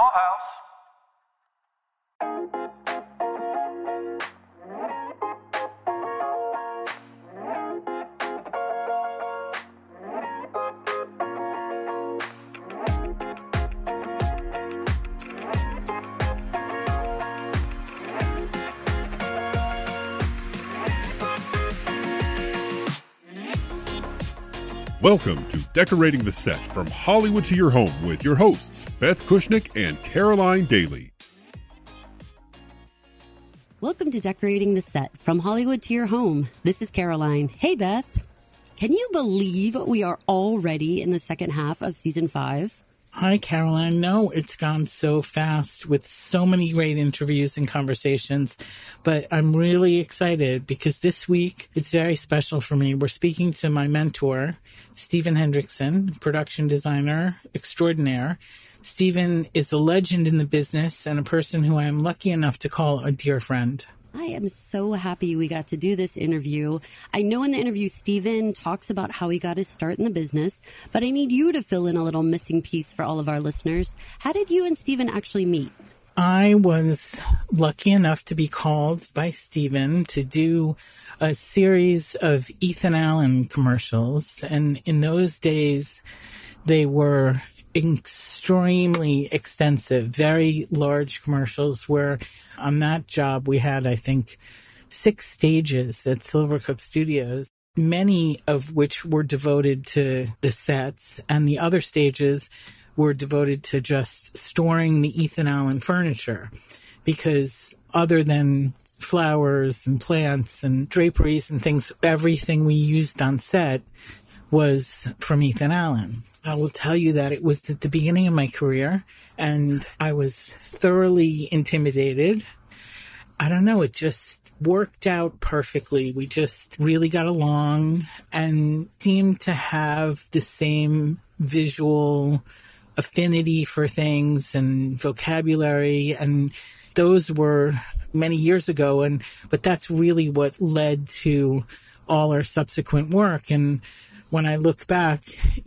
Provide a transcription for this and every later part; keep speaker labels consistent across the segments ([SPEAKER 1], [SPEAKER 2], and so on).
[SPEAKER 1] Full House.
[SPEAKER 2] Welcome to Decorating the Set from Hollywood to your home with your hosts, Beth Kushnick and Caroline Daly.
[SPEAKER 3] Welcome to Decorating the Set from Hollywood to your home. This is Caroline. Hey, Beth. Can you believe we are already in the second half of season 5?
[SPEAKER 4] Hi, Caroline. No, it's gone so fast with so many great interviews and conversations, but I'm really excited because this week it's very special for me. We're speaking to my mentor, Stephen Hendrickson, production designer extraordinaire. Stephen is a legend in the business and a person who I am lucky enough to call a dear friend.
[SPEAKER 3] I am so happy we got to do this interview. I know in the interview, Stephen talks about how he got his start in the business, but I need you to fill in a little missing piece for all of our listeners. How did you and Stephen actually meet?
[SPEAKER 4] I was lucky enough to be called by Stephen to do a series of Ethan Allen commercials. And in those days, they were extremely extensive, very large commercials where on that job we had, I think, 6 stages at Silvercup Studios, many of which were devoted to the sets, and the other stages were devoted to just storing the Ethan Allen furniture, because other than flowers and plants and draperies and things, everything we used on set was from Ethan Allen. I will tell you that it was at the beginning of my career, and I was thoroughly intimidated. I don't know, it just worked out perfectly. We just really got along and seemed to have the same visual affinity for things and vocabulary, and those were many years ago, but that's really what led to all our subsequent work. And when I look back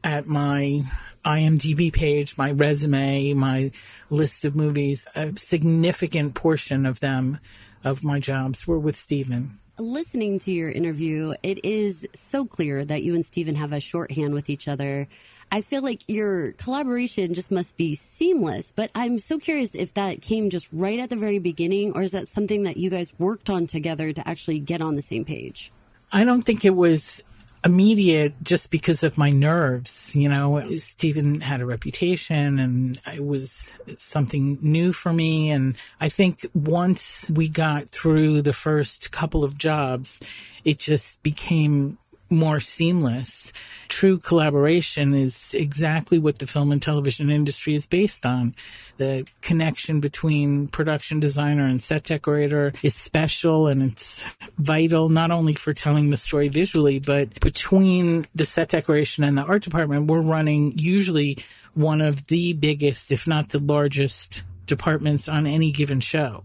[SPEAKER 4] at my IMDb page, my resume, my list of movies, a significant portion of them, of my jobs, were with Stephen.
[SPEAKER 3] Listening to your interview, it is so clear that you and Stephen have a shorthand with each other. I feel like your collaboration just must be seamless, but I'm so curious if that came just right at the very beginning, or is that something that you guys worked on together to actually get on the same page?
[SPEAKER 4] I don't think it was immediate just because of my nerves. You know, Stephen had a reputation and it was something new for me. And I think once we got through the first couple of jobs, it just became more seamless. True collaboration is exactly what the film and television industry is based on. The connection between production designer and set decorator is special, and it's vital not only for telling the story visually, but between the set decoration and the art department, we're running usually one of the biggest, if not the largest, departments on any given show.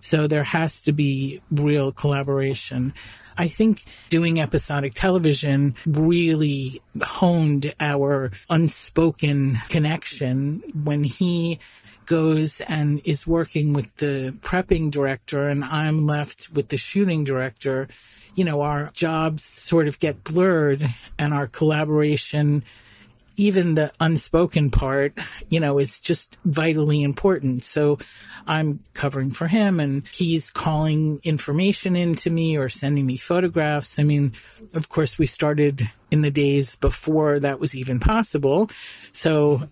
[SPEAKER 4] So there has to be real collaboration. I think doing episodic television really honed our unspoken connection when he goes and is working with the prepping director and I'm left with the shooting director. You know, our jobs sort of get blurred and our collaboration, even the unspoken part, you know, is just vitally important. So I'm covering for him and he's calling information into me or sending me photographs. I mean, of course, we started in the days before that was even possible. So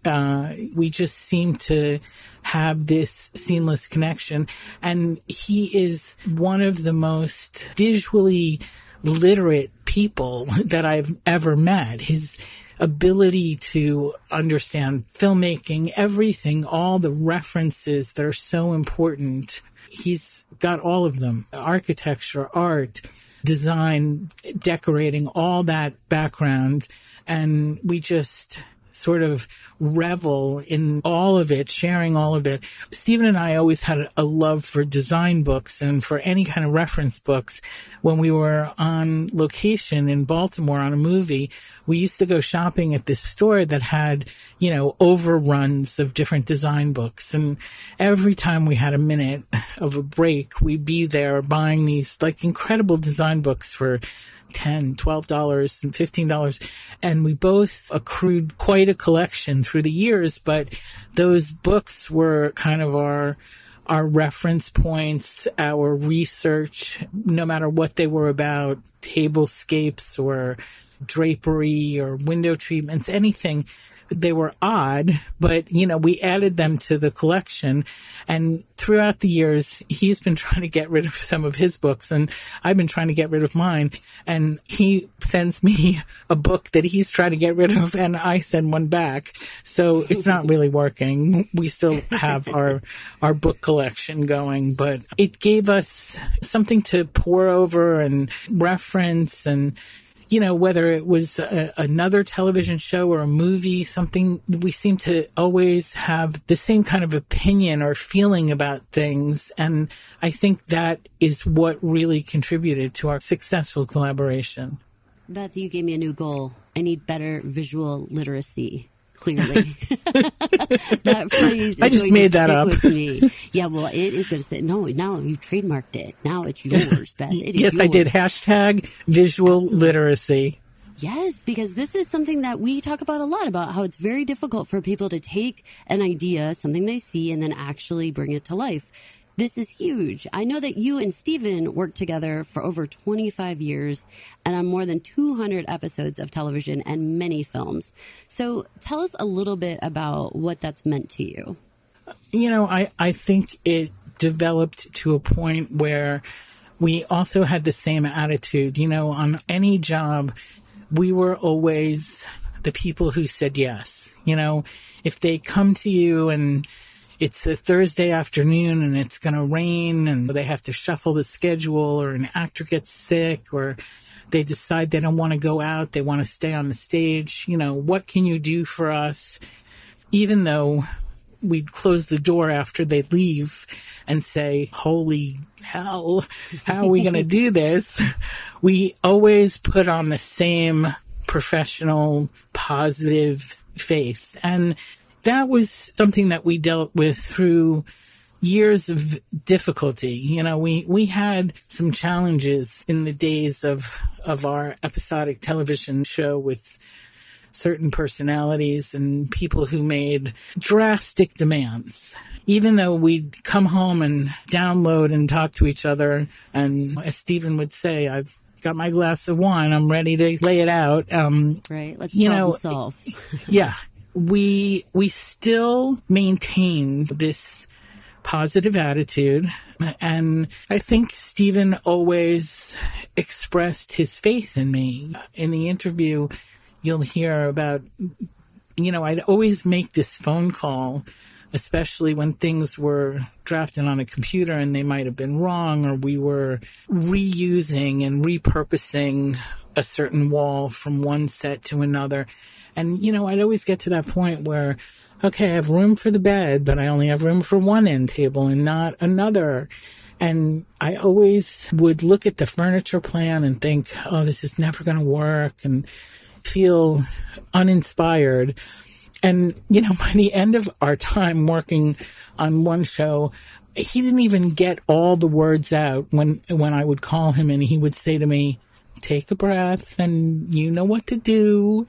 [SPEAKER 4] we just seem to have this seamless connection. And he is one of the most visually literate people that I've ever met. His ability to understand filmmaking, everything, all the references that are so important. He's got all of them. Architecture, art, design, decorating, all that background. And we just sort of revel in all of it, sharing all of it. Stephen and I always had a love for design books and for any kind of reference books. When we were on location in Baltimore on a movie, we used to go shopping at this store that had, overruns of different design books. And every time we had a minute of a break, we'd be there buying these like incredible design books for $10, $12, and $15. And we both accrued quite a collection through the years, but those books were kind of our reference points, our research, no matter what they were about, tablescapes or drapery or window treatments, anything. They were odd, but, we added them to the collection. And throughout the years, he's been trying to get rid of some of his books, and I've been trying to get rid of mine. And he sends me a book that he's trying to get rid of, and I send one back. So it's not really working. We still have our book collection going, but it gave us something to pour over and reference, and whether it was another television show or a movie, something, we seem to always have the same kind of opinion or feeling about things. And I think that is what really contributed to our successful collaboration.
[SPEAKER 3] Beth, you gave me a new goal. I need better visual literacy. Clearly. That phrase is
[SPEAKER 4] I just
[SPEAKER 3] going
[SPEAKER 4] made
[SPEAKER 3] to
[SPEAKER 4] that
[SPEAKER 3] stick
[SPEAKER 4] up.
[SPEAKER 3] with me. Yeah, well, it is going to say, no, now you trademarked it. Now it's yours, Beth. It is
[SPEAKER 4] Yes,
[SPEAKER 3] yours.
[SPEAKER 4] I did. Hashtag visual literacy.
[SPEAKER 3] Yes, because this is something that we talk about a lot, about how it's very difficult for people to take an idea, something they see, and then actually bring it to life. This is huge. I know that you and Stephen worked together for over 25 years and on more than 200 episodes of television and many films. So tell us a little bit about what that's meant to you.
[SPEAKER 4] I think it developed to a point where we also had the same attitude. On any job, we were always the people who said yes. If they come to you and it's a Thursday afternoon and it's going to rain and they have to shuffle the schedule, or an actor gets sick, or they decide they don't want to go out, they want to stay on the stage, what can you do for us? Even though we'd close the door after they'd leave and say, holy hell, how are we going to do this? We always put on the same professional, positive face. And that was something that we dealt with through years of difficulty. We had some challenges in the days of our episodic television show with certain personalities and people who made drastic demands. Even though we'd come home and download and talk to each other, and as Stephen would say, I've got my glass of wine, I'm ready to lay it out.
[SPEAKER 3] Right, let's problem solve.
[SPEAKER 4] Yeah. We still maintained this positive attitude, and I think Stephen always expressed his faith in me. In the interview, you'll hear about, I'd always make this phone call, especially when things were drafted on a computer and they might have been wrong, or we were reusing and repurposing a certain wall from one set to another. And, I'd always get to that point where, okay, I have room for the bed, but I only have room for one end table and not another. And I always would look at the furniture plan and think, oh, this is never going to work, and feel uninspired. And, by the end of our time working on one show, he didn't even get all the words out when I would call him and he would say to me, take a breath and you know what to do,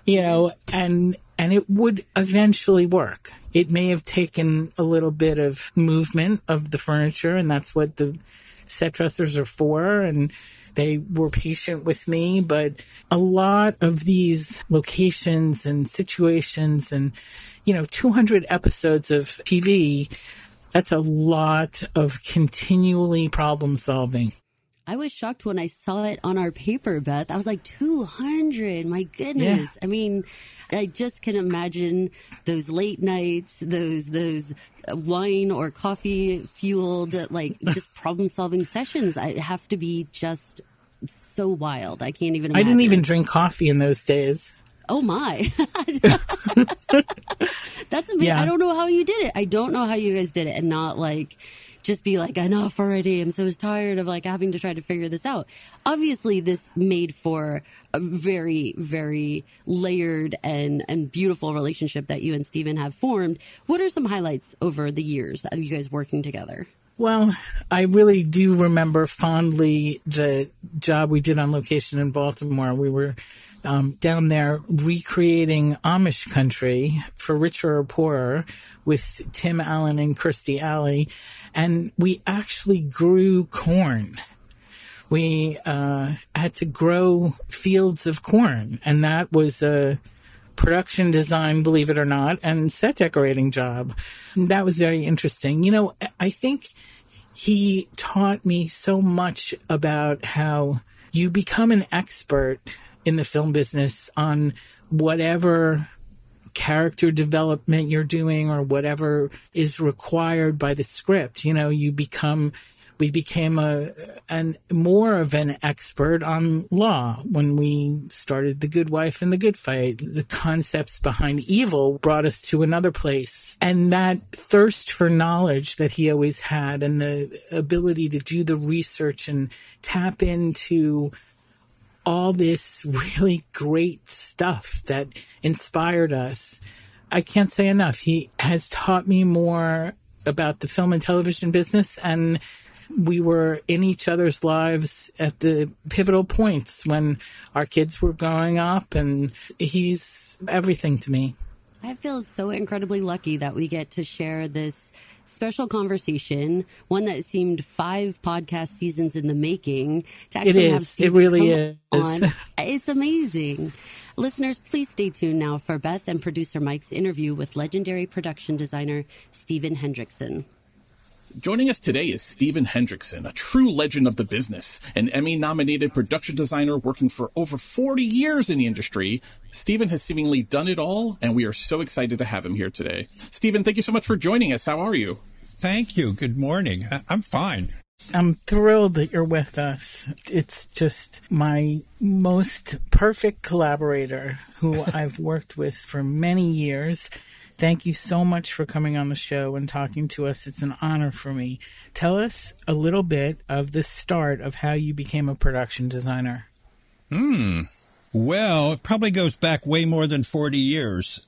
[SPEAKER 4] and it would eventually work. It may have taken a little bit of movement of the furniture, and that's what the set dressers are for, and they were patient with me. But a lot of these locations and situations and, 200 episodes of TV, that's a lot of continually problem solving.
[SPEAKER 3] I was shocked when I saw it on our paper, Beth. I was like, 200, my goodness. Yeah. I mean, I just can imagine those late nights, those wine or coffee fueled, just problem solving sessions. I have to be just so wild. I can't even imagine.
[SPEAKER 4] I didn't even drink coffee in those days.
[SPEAKER 3] Oh my. That's amazing.
[SPEAKER 4] Yeah.
[SPEAKER 3] I don't know how you did it. I don't know how you guys did it and not like just be like, enough already. I'm so tired of like having to try to figure this out. Obviously, this made for a very, very layered and beautiful relationship that you and Steven have formed. What are some highlights over the years of you guys working together?
[SPEAKER 4] Well, I really do remember fondly the job we did on location in Baltimore. We were down there recreating Amish country for richer or poorer with Tim Allen and Kirstie Alley. And we actually grew corn. We had to grow fields of corn. And that was a production design, believe it or not, and set decorating job. That was very interesting. You know, I think he taught me so much about how you become an expert in the film business on whatever character development you're doing or whatever is required by the script. You know, we became more of an expert on law when we started The Good Wife and The Good Fight. The concepts behind evil brought us to another place. And that thirst for knowledge that he always had and the ability to do the research and tap into all this really great stuff that inspired us. I can't say enough. He has taught me more about the film and television business, and we were in each other's lives at the pivotal points when our kids were growing up, and he's everything to me.
[SPEAKER 3] I feel so incredibly lucky that we get to share this special conversation, one that seemed 5 podcast seasons in the making, to actually have Steven come on. It's amazing. Listeners, please stay tuned now for Beth and producer Mike's interview with legendary production designer Steven Hendrickson.
[SPEAKER 1] Joining us today is Steven Hendrickson, a true legend of the business, an Emmy-nominated production designer working for over 40 years in the industry. Steven has seemingly done it all, and we are so excited to have him here today. Steven, thank you so much for joining us. How are you?
[SPEAKER 5] Thank you. Good morning. I'm fine.
[SPEAKER 4] I'm thrilled that you're with us. It's just my most perfect collaborator who I've worked with for many years. Thank you so much for coming on the show and talking to us. It's an honor for me. Tell us a little bit of the start of how you became a production designer.
[SPEAKER 5] Well, it probably goes back way more than 40 years.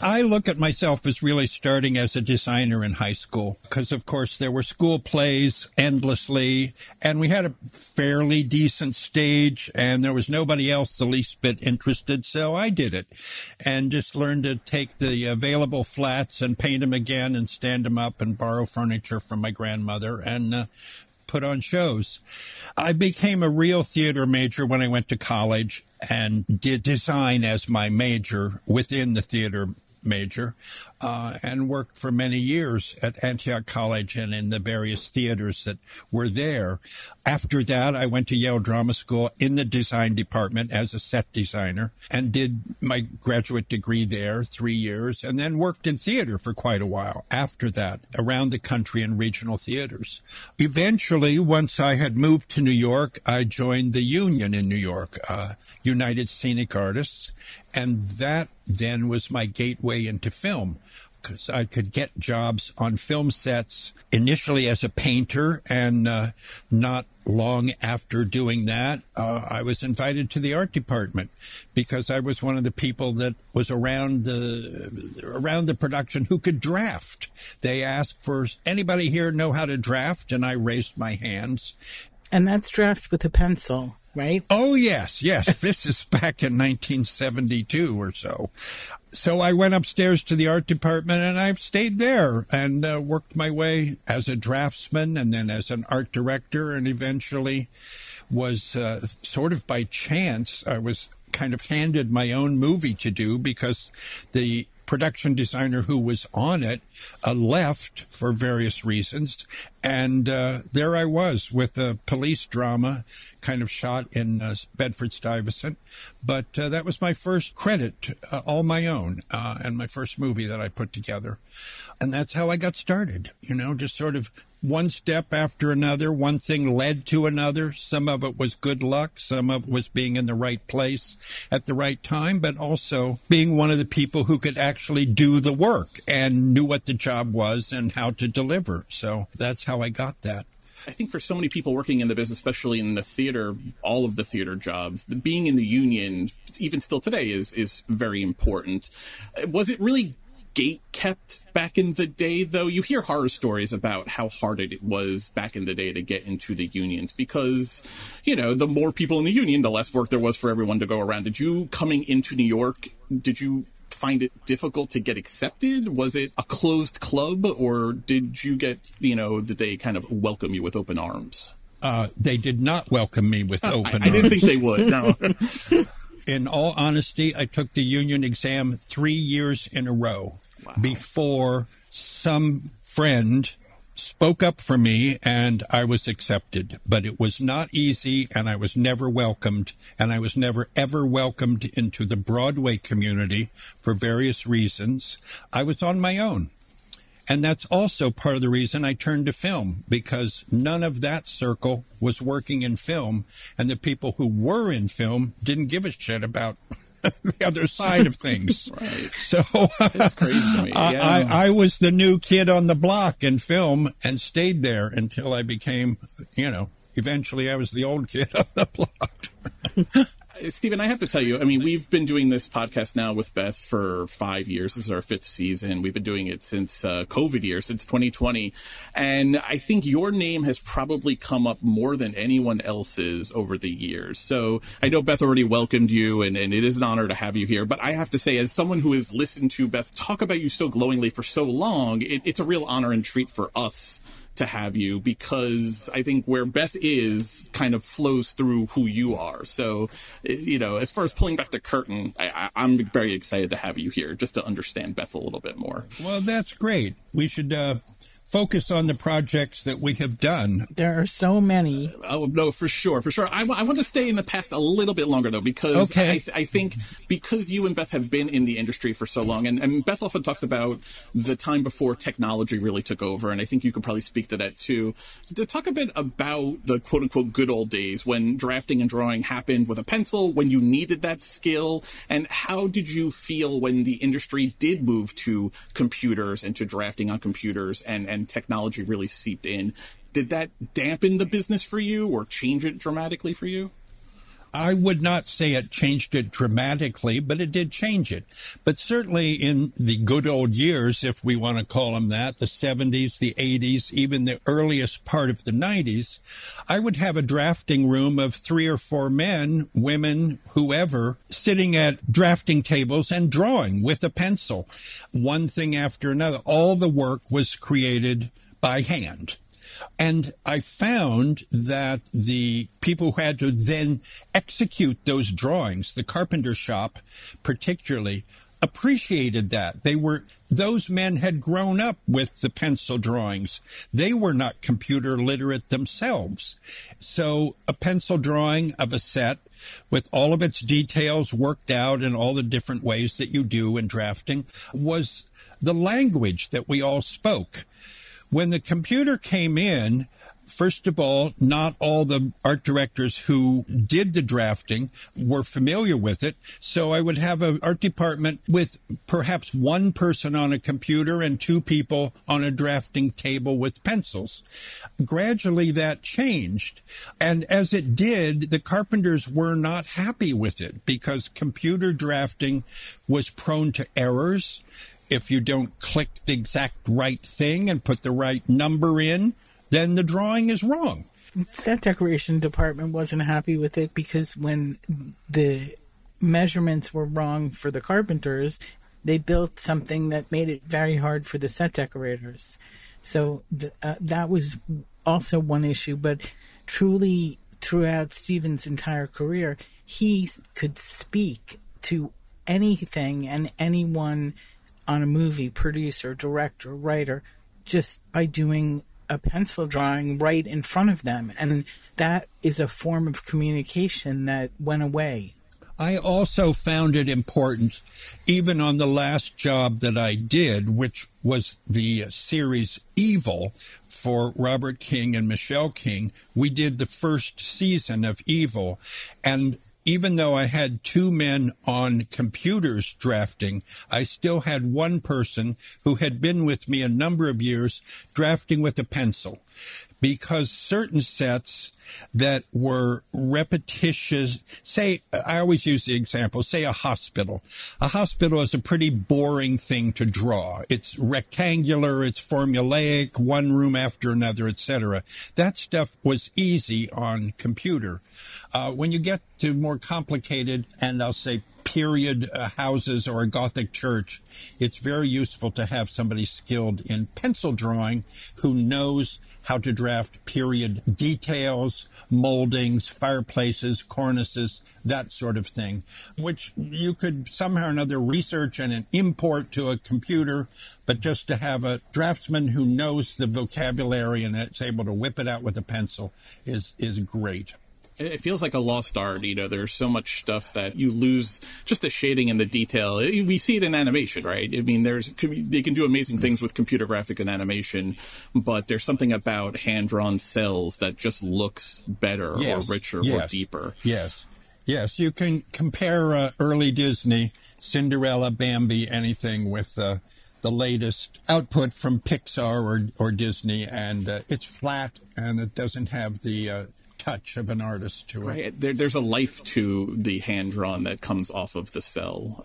[SPEAKER 5] I look at myself as really starting as a designer in high school because, of course, there were school plays endlessly, and we had a fairly decent stage, and there was nobody else the least bit interested, so I did it and just learned to take the available flats and paint them again and stand them up and borrow furniture from my grandmother and put on shows. I became a real theater major when I went to college and did design as my major within the theater major, and worked for many years at Antioch College and in the various theaters that were there. After that, I went to Yale Drama School in the design department as a set designer and did my graduate degree there 3 years, and then worked in theater for quite a while after that, around the country in regional theaters. Eventually, once I had moved to New York, I joined the union in New York, United Scenic Artists, and that then was my gateway into film, because I could get jobs on film sets initially as a painter, and not long after doing that, I was invited to the art department because I was one of the people that was around the production who could draft. They asked for, anybody here know how to draft? And I raised my hands.
[SPEAKER 4] And that's draft with a pencil, right?
[SPEAKER 5] Oh, yes. This is back in 1972 or so. So I went upstairs to the art department, and I've stayed there and worked my way as a draftsman and then as an art director, and eventually was sort of by chance, I was kind of handed my own movie to do because the production designer who was on it left for various reasons. And there I was with a police drama kind of shot in Bedford-Stuyvesant. But that was my first credit, all my own, and my first movie that I put together. And that's how I got started, just sort of one step after another. One thing led to another. Some of it was good luck. Some of it was being in the right place at the right time, but also being one of the people who could actually do the work and knew what the job was and how to deliver. So that's how I got that.
[SPEAKER 1] I think for so many people working in the business, especially in the theater, all of the theater jobs, being in the union, even still today, is very important. Was it really gate kept back in the day, though? You hear horror stories about how hard it was back in the day to get into the unions because, the more people in the union, the less work there was for everyone to go around. Did you, coming into New York, did you find it difficult to get accepted? Was it a closed club, or did you get, did they kind of welcome you with open arms?
[SPEAKER 5] They did not welcome me with open arms.
[SPEAKER 1] I didn't think they would, no.
[SPEAKER 5] In all honesty, I took the union exam 3 years in a row before some friend spoke up for me and I was accepted. But it was not easy, and I was never welcomed, and I was never ever welcomed into the Broadway community for various reasons. I was on my own. And that's also part of the reason I turned to film, because none of that circle was working in film, and the people who were in film didn't give a shit about the other side of things.
[SPEAKER 1] Right.
[SPEAKER 5] So
[SPEAKER 1] it's crazy to me. Yeah.
[SPEAKER 5] I was the new kid on the block in film and stayed there until I became, eventually I was the old kid on the block.
[SPEAKER 1] Stephen, I have to tell you, we've been doing this podcast now with Beth for 5 years. This is our 5th season. We've been doing it since COVID year, since 2020. And I think your name has probably come up more than anyone else's over the years. So I know Beth already welcomed you, and it is an honor to have you here. But I have to say, as someone who has listened to Beth talk about you so glowingly for so long, it's a real honor and treat for us to have you, because I think where Beth is kind of flows through who you are. So, as far as pulling back the curtain, I'm very excited to have you here just to understand Beth a little bit more.
[SPEAKER 5] Well, that's great. We should focus on the projects that we have done.
[SPEAKER 4] There are so many.
[SPEAKER 1] Oh, no, for sure. I want to stay in the past a little bit longer, though, because I think because you and Beth have been in the industry for so long, and Beth often talks about the time before technology really took over, and I think you could probably speak to that, too. So to talk a bit about the quote-unquote good old days when drafting and drawing happened with a pencil, when you needed that skill, and how did you feel when the industry did move to computers and to drafting on computers and technology really seeped in? Did that dampen the business for you or change it dramatically for you?
[SPEAKER 5] I would not say it changed it dramatically, but it did change it. But certainly in the good old years, if we want to call them that, the 70s, the 80s, even the earliest part of the 90s, I would have a drafting room of 3 or 4 men, women, whoever, sitting at drafting tables and drawing with a pencil. One thing after another. All the work was created by hand. And I found that the people who had to then execute those drawings, the carpenter shop particularly, appreciated that. Those men had grown up with the pencil drawings. They were not computer literate themselves. So a pencil drawing of a set with all of its details worked out in all the different ways that you do in drafting was the language that we all spoke. When the computer came in, first of all, not all the art directors who did the drafting were familiar with it. So I would have an art department with perhaps 1 person on a computer and 2 people on a drafting table with pencils. Gradually that changed. And as it did, the carpenters were not happy with it because computer drafting was prone to errors. If you don't click the exact right thing and put the right number in, then the drawing is wrong.
[SPEAKER 4] Set decoration department wasn't happy with it because when the measurements were wrong for the carpenters, they built something that made it very hard for the set decorators. So that was also one issue. But truly, throughout Stephen's entire career, he could speak to anything and anyone on a movie, producer, director, writer, just by doing a pencil drawing right in front of them. And that is a form of communication that went away.
[SPEAKER 5] I also found it important, even on the last job that I did, which was the series Evil for Robert King and Michelle King. We did the first season of Evil, and even though I had two men on computers drafting, I still had one person who had been with me a number of years drafting with a pencil, because certain sets that were repetitious, say, I always use the example, say a hospital. A hospital is a pretty boring thing to draw. It's rectangular, it's formulaic, one room after another, etc. That stuff was easy on computer. When you get to more complicated, and I'll say period houses or a Gothic church, it's very useful to have somebody skilled in pencil drawing who knows how to draft period details, moldings, fireplaces, cornices, that sort of thing, which you could somehow or another research and import to a computer, but just to have a draftsman who knows the vocabulary and is able to whip it out with a pencil is great.
[SPEAKER 1] It feels like a lost art. There's so much stuff that you lose just the shading and the detail. We see it in animation, right? I mean, they can do amazing things with computer graphic and animation, but there's something about hand-drawn cells that just looks better or richer or deeper.
[SPEAKER 5] Yes. You can compare early Disney, Cinderella, Bambi, anything with the latest output from Pixar or Disney, and it's flat and it doesn't have the touch of an artist to it.
[SPEAKER 1] Right. There's a life to the hand-drawn that comes off of the cell.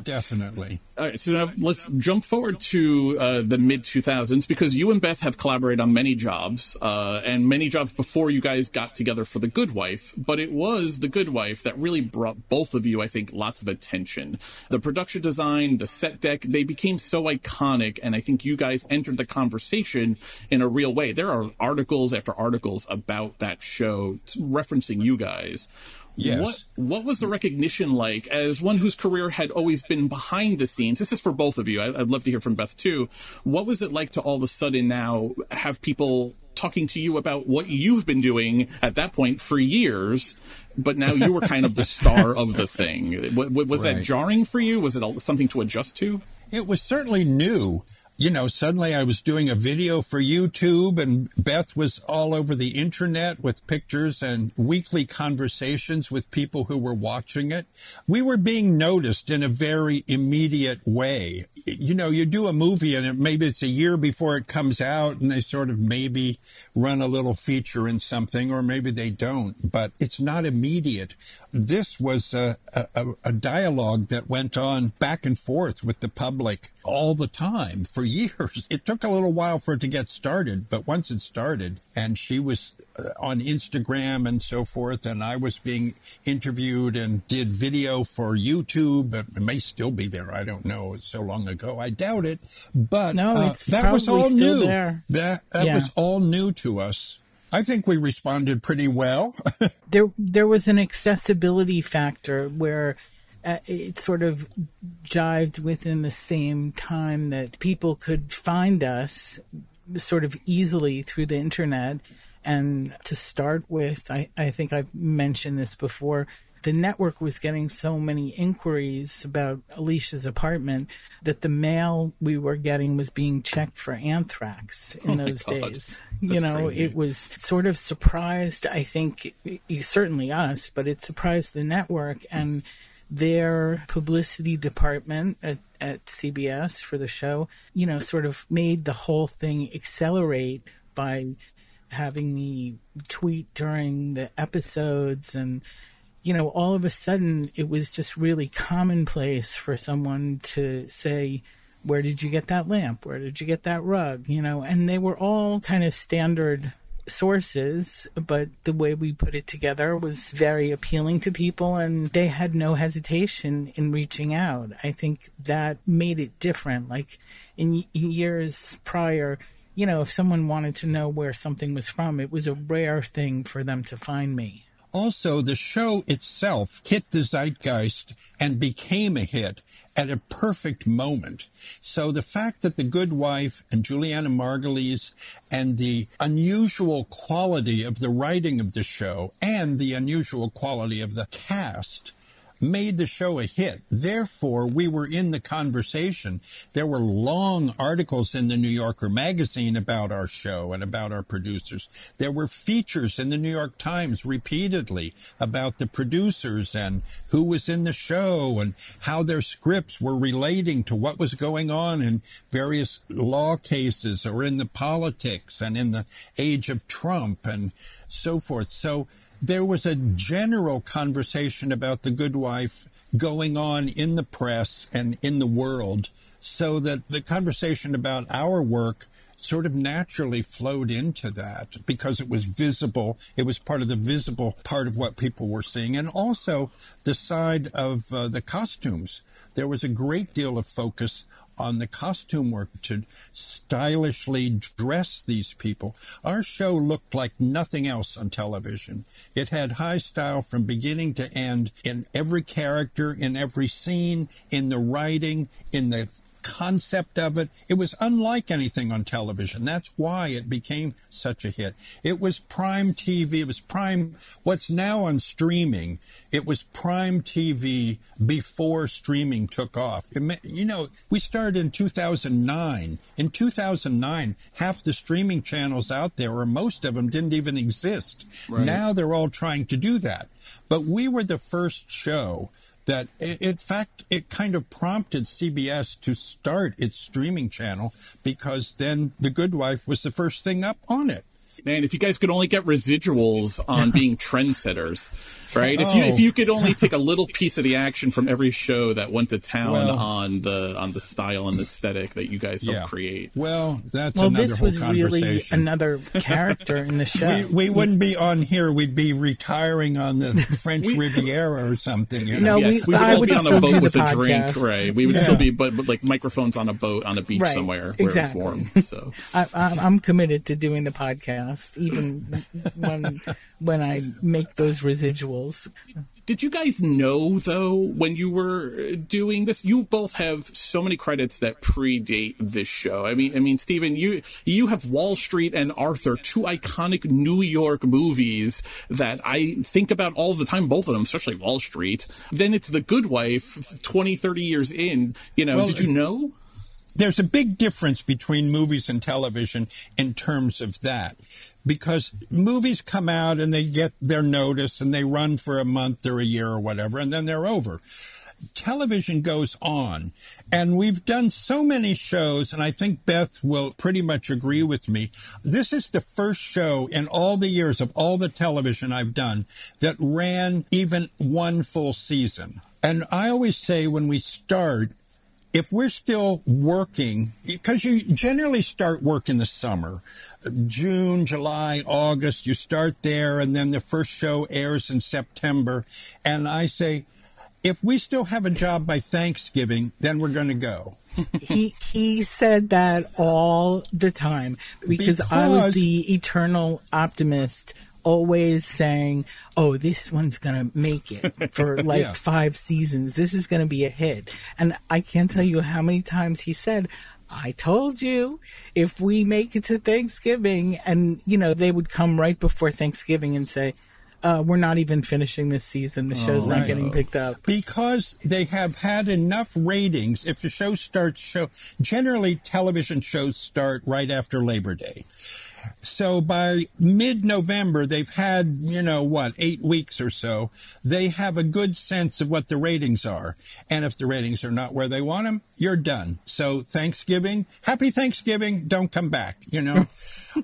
[SPEAKER 5] Definitely.
[SPEAKER 1] All right, so now let's jump forward to the mid-2000s, because you and Beth have collaborated on many jobs, and many jobs before you guys got together for The Good Wife, but it was The Good Wife that really brought both of you, I think, lots of attention. The production design, the set deck, they became so iconic, and I think you guys entered the conversation in a real way. There are articles after articles about that show referencing you guys.
[SPEAKER 5] Yes.
[SPEAKER 1] What was the recognition like as one whose career had always been behind the scenes? This is for both of you. I'd love to hear from Beth too. What was it like to all of a sudden now have people talking to you about what you've been doing at that point for years, but now you were kind of the star of the thing? Was that jarring for you? Was it something to adjust to?
[SPEAKER 5] It was certainly new. Suddenly I was doing a video for YouTube, and Beth was all over the internet with pictures and weekly conversations with people who were watching it. We were being noticed in a very immediate way. You do a movie and maybe it's a year before it comes out, and they sort of maybe run a little feature in something, or maybe they don't, but it's not immediate. This was a dialogue that went on back and forth with the public all the time for years. It took a little while for it to get started, but once it started, and she was on Instagram and so forth, and I was being interviewed and did video for YouTube. It may still be there. I don't know. It's so long ago. I doubt it. But that was all new. There. That was all new to us. I think we responded pretty well.
[SPEAKER 4] There was an accessibility factor where it sort of jived within the same time that people could find us sort of easily through the internet. And to start with, I think I've mentioned this before, the network was getting so many inquiries about Alicia's apartment that the mail we were getting was being checked for anthrax in those days.
[SPEAKER 1] Crazy.
[SPEAKER 4] It was sort of surprised, I think, certainly us, but it surprised the network and their publicity department at CBS for the show, sort of made the whole thing accelerate by having me tweet during the episodes. And, all of a sudden it was just really commonplace for someone to say, where did you get that lamp? Where did you get that rug? And they were all kind of standard sources, but the way we put it together was very appealing to people, and they had no hesitation in reaching out. I think that made it different. Like in years prior, if someone wanted to know where something was from, it was a rare thing for them to find me.
[SPEAKER 5] Also, the show itself hit the zeitgeist and became a hit at a perfect moment. So the fact that The Good Wife and Juliana Margulies and the unusual quality of the writing of the show and the unusual quality of the cast made the show a hit. Therefore, we were in the conversation. There were long articles in the New Yorker magazine about our show and about our producers. There were features in the New York Times repeatedly about the producers and who was in the show and how their scripts were relating to what was going on in various law cases or in the politics and in the age of Trump and so forth. So there was a general conversation about The Good Wife going on in the press and in the world, so that the conversation about our work sort of naturally flowed into that because it was visible. It was part of the visible part of what people were seeing. And also the side of the costumes. There was a great deal of focus on the costume work to stylishly dress these people. Our show looked like nothing else on television. It had high style from beginning to end in every character, in every scene, in the writing, in the concept of it. It was unlike anything on television. That's why it became such a hit. It was prime TV. It was prime, what's now on streaming. It was prime TV before streaming took off. We started in 2009. In 2009, half the streaming channels out there, or most of them, didn't even exist. Right. Now they're all trying to do that. But we were the first show that, in fact, it kind of prompted CBS to start its streaming channel, because then The Good Wife was the first thing up on it.
[SPEAKER 1] Man, if you guys could only get residuals on being trendsetters, right? If you could only take a little piece of the action from every show that went to town on the style and aesthetic that you guys helped create.
[SPEAKER 5] Well, that's another whole conversation.
[SPEAKER 4] This was really another character in the show.
[SPEAKER 5] We wouldn't be on here. We'd be retiring on the French Riviera or something. You know?
[SPEAKER 1] No, we would all be on a boat with a drink, right? We would still be, but like microphones on a boat on a beach somewhere where it's warm. So
[SPEAKER 4] I'm committed to doing the podcast, even when I make those residuals.
[SPEAKER 1] Did you guys know, though, when you were doing this? You both have so many credits that predate this show. I mean, Stephen, you have Wall Street and Arthur, two iconic New York movies that I think about all the time, both of them, especially Wall Street. Then it's The Good Wife, 20, 30 years in. Did you know?
[SPEAKER 5] There's a big difference between movies and television in terms of that, because movies come out and they get their notice and they run for a month or a year or whatever, and then they're over. Television goes on, and we've done so many shows, and I think Beth will pretty much agree with me. This is the first show in all the years of all the television I've done that ran even one full season. And I always say when we start, if we're still working, because you generally start work in the summer, June, July, August, you start there, and then the first show airs in September. And I say, if we still have a job by Thanksgiving, then we're going to go.
[SPEAKER 4] He said that all the time because I was the eternal optimist, always saying, oh, this one's going to make it for 5 seasons. This is going to be a hit. And I can't tell you how many times he said, I told you, if we make it to Thanksgiving, and, they would come right before Thanksgiving and say, we're not even finishing this season. The show's not getting picked up.
[SPEAKER 5] Because they have had enough ratings. If the show starts, generally television shows start right after Labor Day. So by mid-November, they've had, 8 weeks or so. They have a good sense of what the ratings are. And if the ratings are not where they want them, you're done. So Thanksgiving, happy Thanksgiving, don't come back,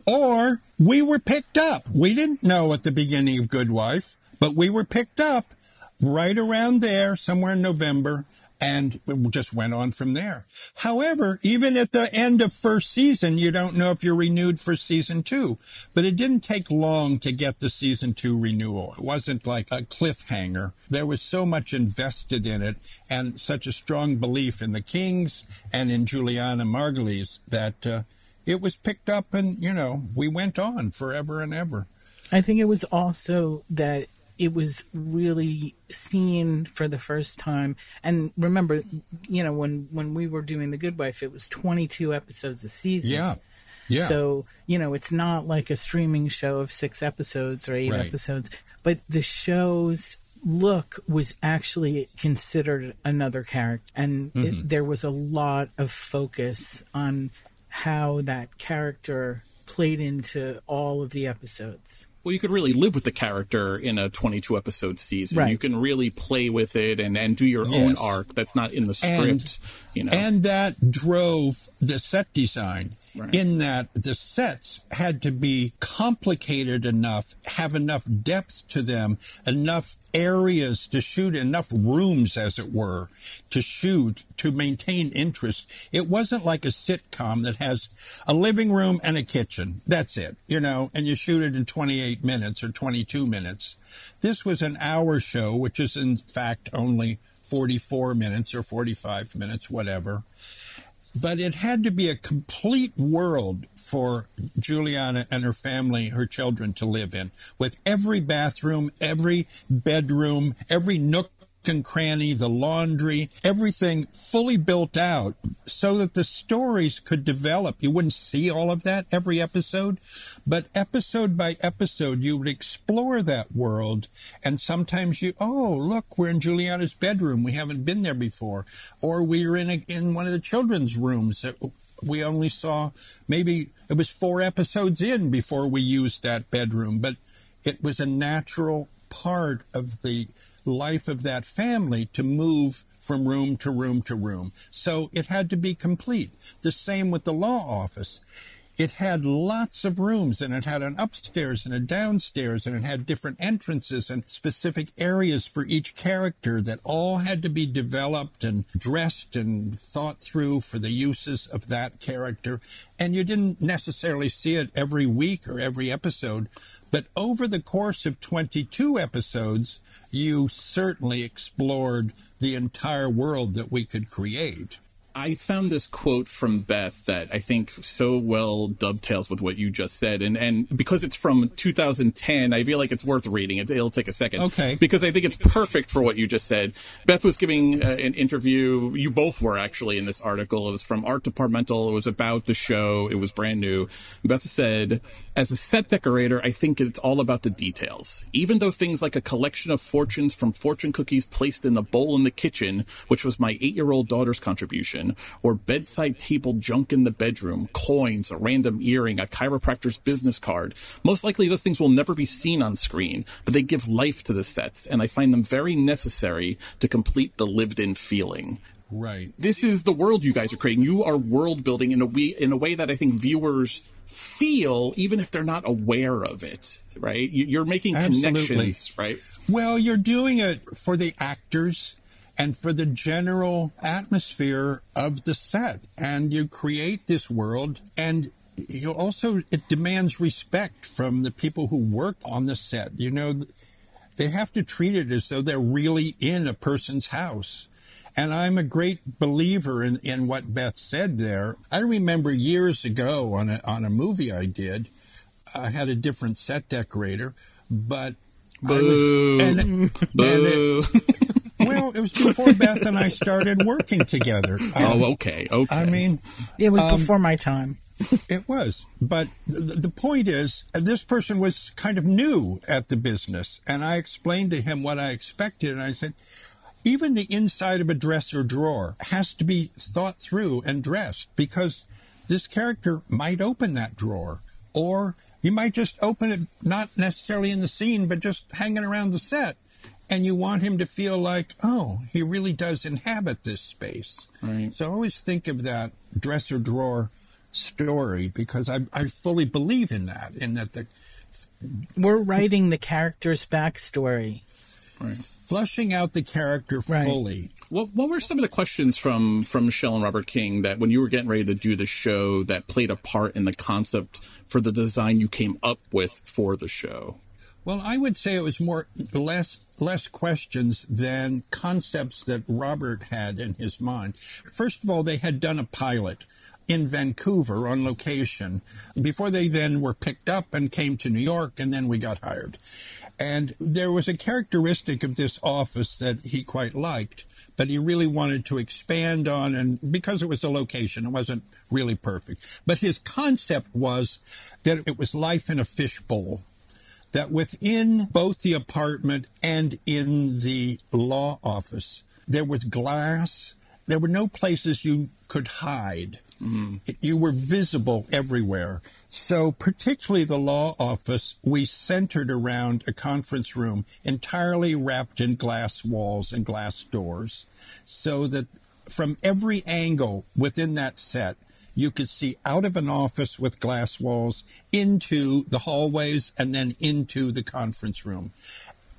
[SPEAKER 5] Or we were picked up. We didn't know at the beginning of Good Wife, but we were picked up right around there, somewhere in November. And it just went on from there. However, even at the end of first season, you don't know if you're renewed for season 2. But it didn't take long to get the season 2 renewal. It wasn't like a cliffhanger. There was so much invested in it and such a strong belief in the Kings and in Juliana Margulies that it was picked up and, we went on forever and ever.
[SPEAKER 4] I think it was also that it was really seen for the first time. And remember, when we were doing The Good Wife, it was 22 episodes a season.
[SPEAKER 5] Yeah. Yeah.
[SPEAKER 4] So, it's not like a streaming show of 6 episodes or 8 episodes, but the show's look was actually considered another character, and there was a lot of focus on how that character played into all of the episodes.
[SPEAKER 1] Well, you could really live with the character in a 22-episode season.
[SPEAKER 4] Right.
[SPEAKER 1] You can really play with it and do your own arc that's not in the script.
[SPEAKER 5] And that drove the set design,
[SPEAKER 1] right,
[SPEAKER 5] in that the sets had to be complicated enough, have enough depth to them, enough areas to shoot, enough rooms, as it were, to shoot, to maintain interest. It wasn't like a sitcom that has a living room and a kitchen. That's it, and you shoot it in 28 minutes or 22 minutes. This was an hour show, which is in fact only 44 minutes or 45 minutes, whatever. But it had to be a complete world for Juliana and her family, her children, to live in, with every bathroom, every bedroom, every nook and cranny, the laundry, everything fully built out so that the stories could develop. You wouldn't see all of that every episode, but episode by episode, you would explore that world. And sometimes look, we're in Juliana's bedroom. We haven't been there before. Or we're in one of the children's rooms that we only saw, maybe it was 4 episodes in before we used that bedroom, but it was a natural part of the life of that family to move from room to room to room. So it had to be complete. The same with the law office. It had lots of rooms, and it had an upstairs and a downstairs, and it had different entrances and specific areas for each character that all had to be developed and dressed and thought through for the uses of that character. And you didn't necessarily see it every week or every episode, but over the course of 22 episodes, you certainly explored the entire world that we could create.
[SPEAKER 1] I found this quote from Beth that I think so well dovetails with what you just said. And because it's from 2010, I feel like it's worth reading. It'll take a second.
[SPEAKER 5] Okay.
[SPEAKER 1] Because I think it's perfect for what you just said. Beth was giving an interview. You both were actually in this article. It was from Art Departmental. It was about the show. It was brand new. Beth said, as a set decorator, I think it's all about the details. Even though things like a collection of fortunes from fortune cookies placed in a bowl in the kitchen, which was my 8-year-old daughter's contribution, or bedside table junk in the bedroom, coins, a random earring, a chiropractor's business card. Most likely those things will never be seen on screen, but they give life to the sets, and I find them very necessary to complete the lived-in feeling.
[SPEAKER 5] Right.
[SPEAKER 1] This is the world you guys are creating. You are world building in a way that I think viewers feel, even if they're not aware of it, right? You're making connections, right?
[SPEAKER 5] Well, you're doing it for the actors and for the general atmosphere of the set. And you create this world, and it demands respect from the people who work on the set. They have to treat it as though they're really in a person's house. And I'm a great believer in what Beth said there. I remember years ago on a movie I did, I had a different set decorator, but
[SPEAKER 1] Boo.
[SPEAKER 5] Well, it was before Beth and I started working together.
[SPEAKER 1] Okay.
[SPEAKER 5] I mean,
[SPEAKER 4] it was before my time.
[SPEAKER 5] It was. But the point is, this person was kind of new at the business, and I explained to him what I expected, and I said, even the inside of a dresser drawer has to be thought through and dressed, because this character might open that drawer, or you might just open it, not necessarily in the scene, but just hanging around the set. And you want him to feel like, he really does inhabit this space.
[SPEAKER 1] Right.
[SPEAKER 5] So I always think of that dresser drawer story, because I fully believe in that
[SPEAKER 4] we're writing the character's backstory.
[SPEAKER 1] Right.
[SPEAKER 5] Flushing out the character fully.
[SPEAKER 1] What were some of the questions from Michelle and Robert King that when you were getting ready to do the show that played a part in the concept for the design you came up with for the show?
[SPEAKER 5] Well, I would say it was less questions than concepts that Robert had in his mind. First of all, they had done a pilot in Vancouver on location before they then were picked up and came to New York, and then we got hired. And there was a characteristic of this office that he quite liked, but he really wanted to expand on, and because it was a location, it wasn't really perfect. But his concept was that it was life in a fishbowl. that within both the apartment and in the law office, there was glass. There were no places you could hide. You were visible everywhere. So particularly the law office, we centered around a conference room entirely wrapped in glass walls and glass doors, so that from every angle within that set, you could see out of an office with glass walls into the hallways and then into the conference room.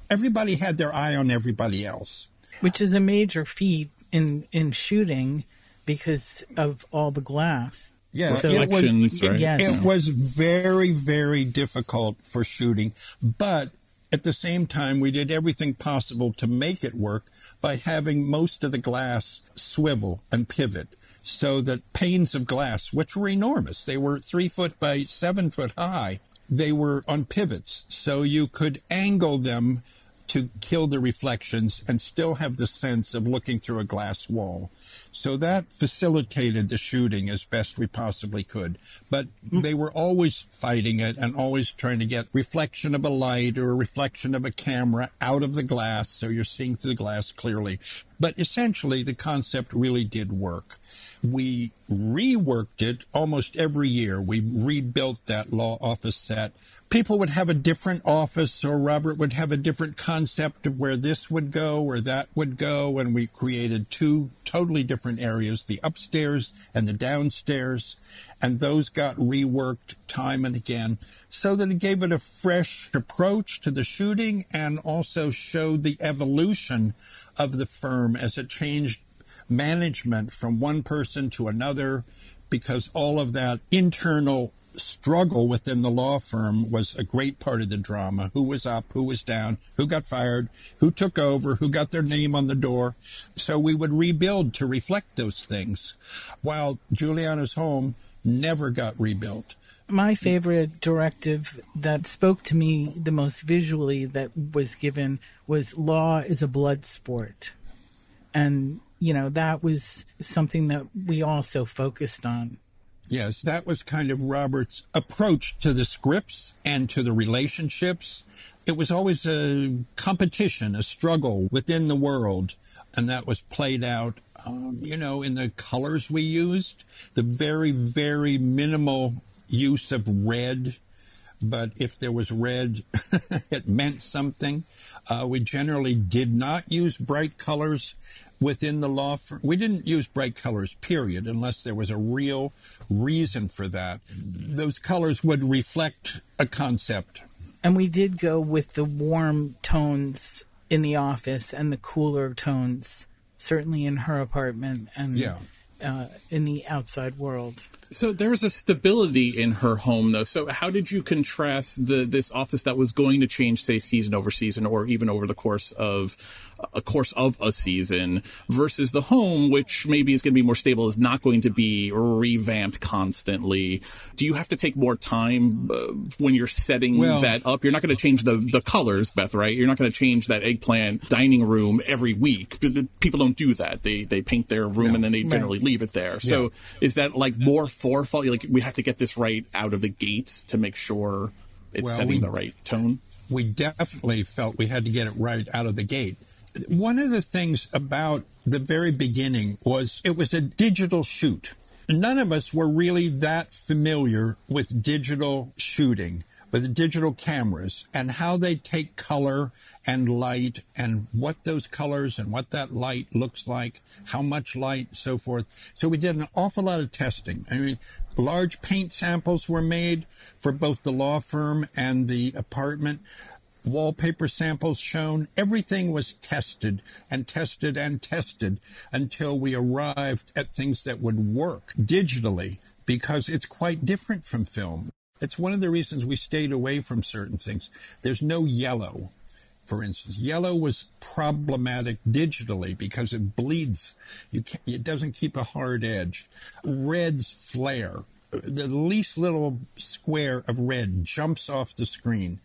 [SPEAKER 5] Everybody had their eye on everybody else.
[SPEAKER 4] Which is a major feat in shooting because of all the glass.
[SPEAKER 5] Yeah,
[SPEAKER 1] reflections, right?
[SPEAKER 5] It was very, very difficult for shooting, but at the same time, we did everything possible to make it work by having most of the glass swivel and pivot, so that panes of glass, which were enormous, they were 3 foot by 7 foot high, they were on pivots, so you could angle them to kill the reflections and still have the sense of looking through a glass wall. So that facilitated the shooting as best we possibly could. But they were always fighting it and always trying to get reflection of a light or a reflection of a camera out of the glass so you're seeing through the glass clearly. But essentially, the concept really did work. We reworked it almost every year. We rebuilt that law office set. People would have a different office, or Robert would have a different concept of where this would go, where that would go, and we created 2 totally different areas, the upstairs and the downstairs, and those got reworked time and again so that it gave it a fresh approach to the shooting and also showed the evolution of the firm as it changed management from one person to another, because all of that internal struggle within the law firm was a great part of the drama. Who was up, who was down, who got fired, who took over, who got their name on the door. So we would rebuild to reflect those things, while Juliana's home never got rebuilt.
[SPEAKER 4] My favorite directive that spoke to me the most visually that was given was law is a blood sport. And, you know, that was something that we also focused on.
[SPEAKER 5] Yes, that was kind of Robert's approach to the scripts and to the relationships. It was always a competition, a struggle within the world, and that was played out, in the colors we used, the very, very minimal use of red, but if there was red, it meant something. We generally did not use bright colors within the law firm. We didn't use bright colors, period, unless there was a real reason for that. Those colors would reflect a concept.
[SPEAKER 4] And we did go with the warm tones in the office and the cooler tones, certainly in her apartment and in the outside world.
[SPEAKER 1] So there's a stability in her home, though. So how did you contrast this office that was going to change, say, season over season, or even over the course of a season, versus the home, which maybe is going to be more stable, is not going to be revamped constantly? Do you have to take more time when you're setting that up? You're not going to change the colors, Beth, right? You're not going to change that eggplant dining room every week. People don't do that. They paint their room and then they generally leave it there. So is that like more forethought? Like, we have to get this right out of the gate to make sure it's setting the right tone?
[SPEAKER 5] We definitely felt we had to get it right out of the gate. One of the things about the very beginning was it was a digital shoot. None of us were really that familiar with digital shooting, with digital cameras and how they take color and light and what those colors and what that light looks like, how much light, so forth. So we did an awful lot of testing. I mean, large paint samples were made for both the law firm and the apartment. Wallpaper samples shown. Everything was tested and tested and tested until we arrived at things that would work digitally, because it's quite different from film. It's one of the reasons we stayed away from certain things. There's no yellow, for instance. Yellow was problematic digitally because it bleeds. It doesn't keep a hard edge. Reds flare. The least little square of red jumps off the screen.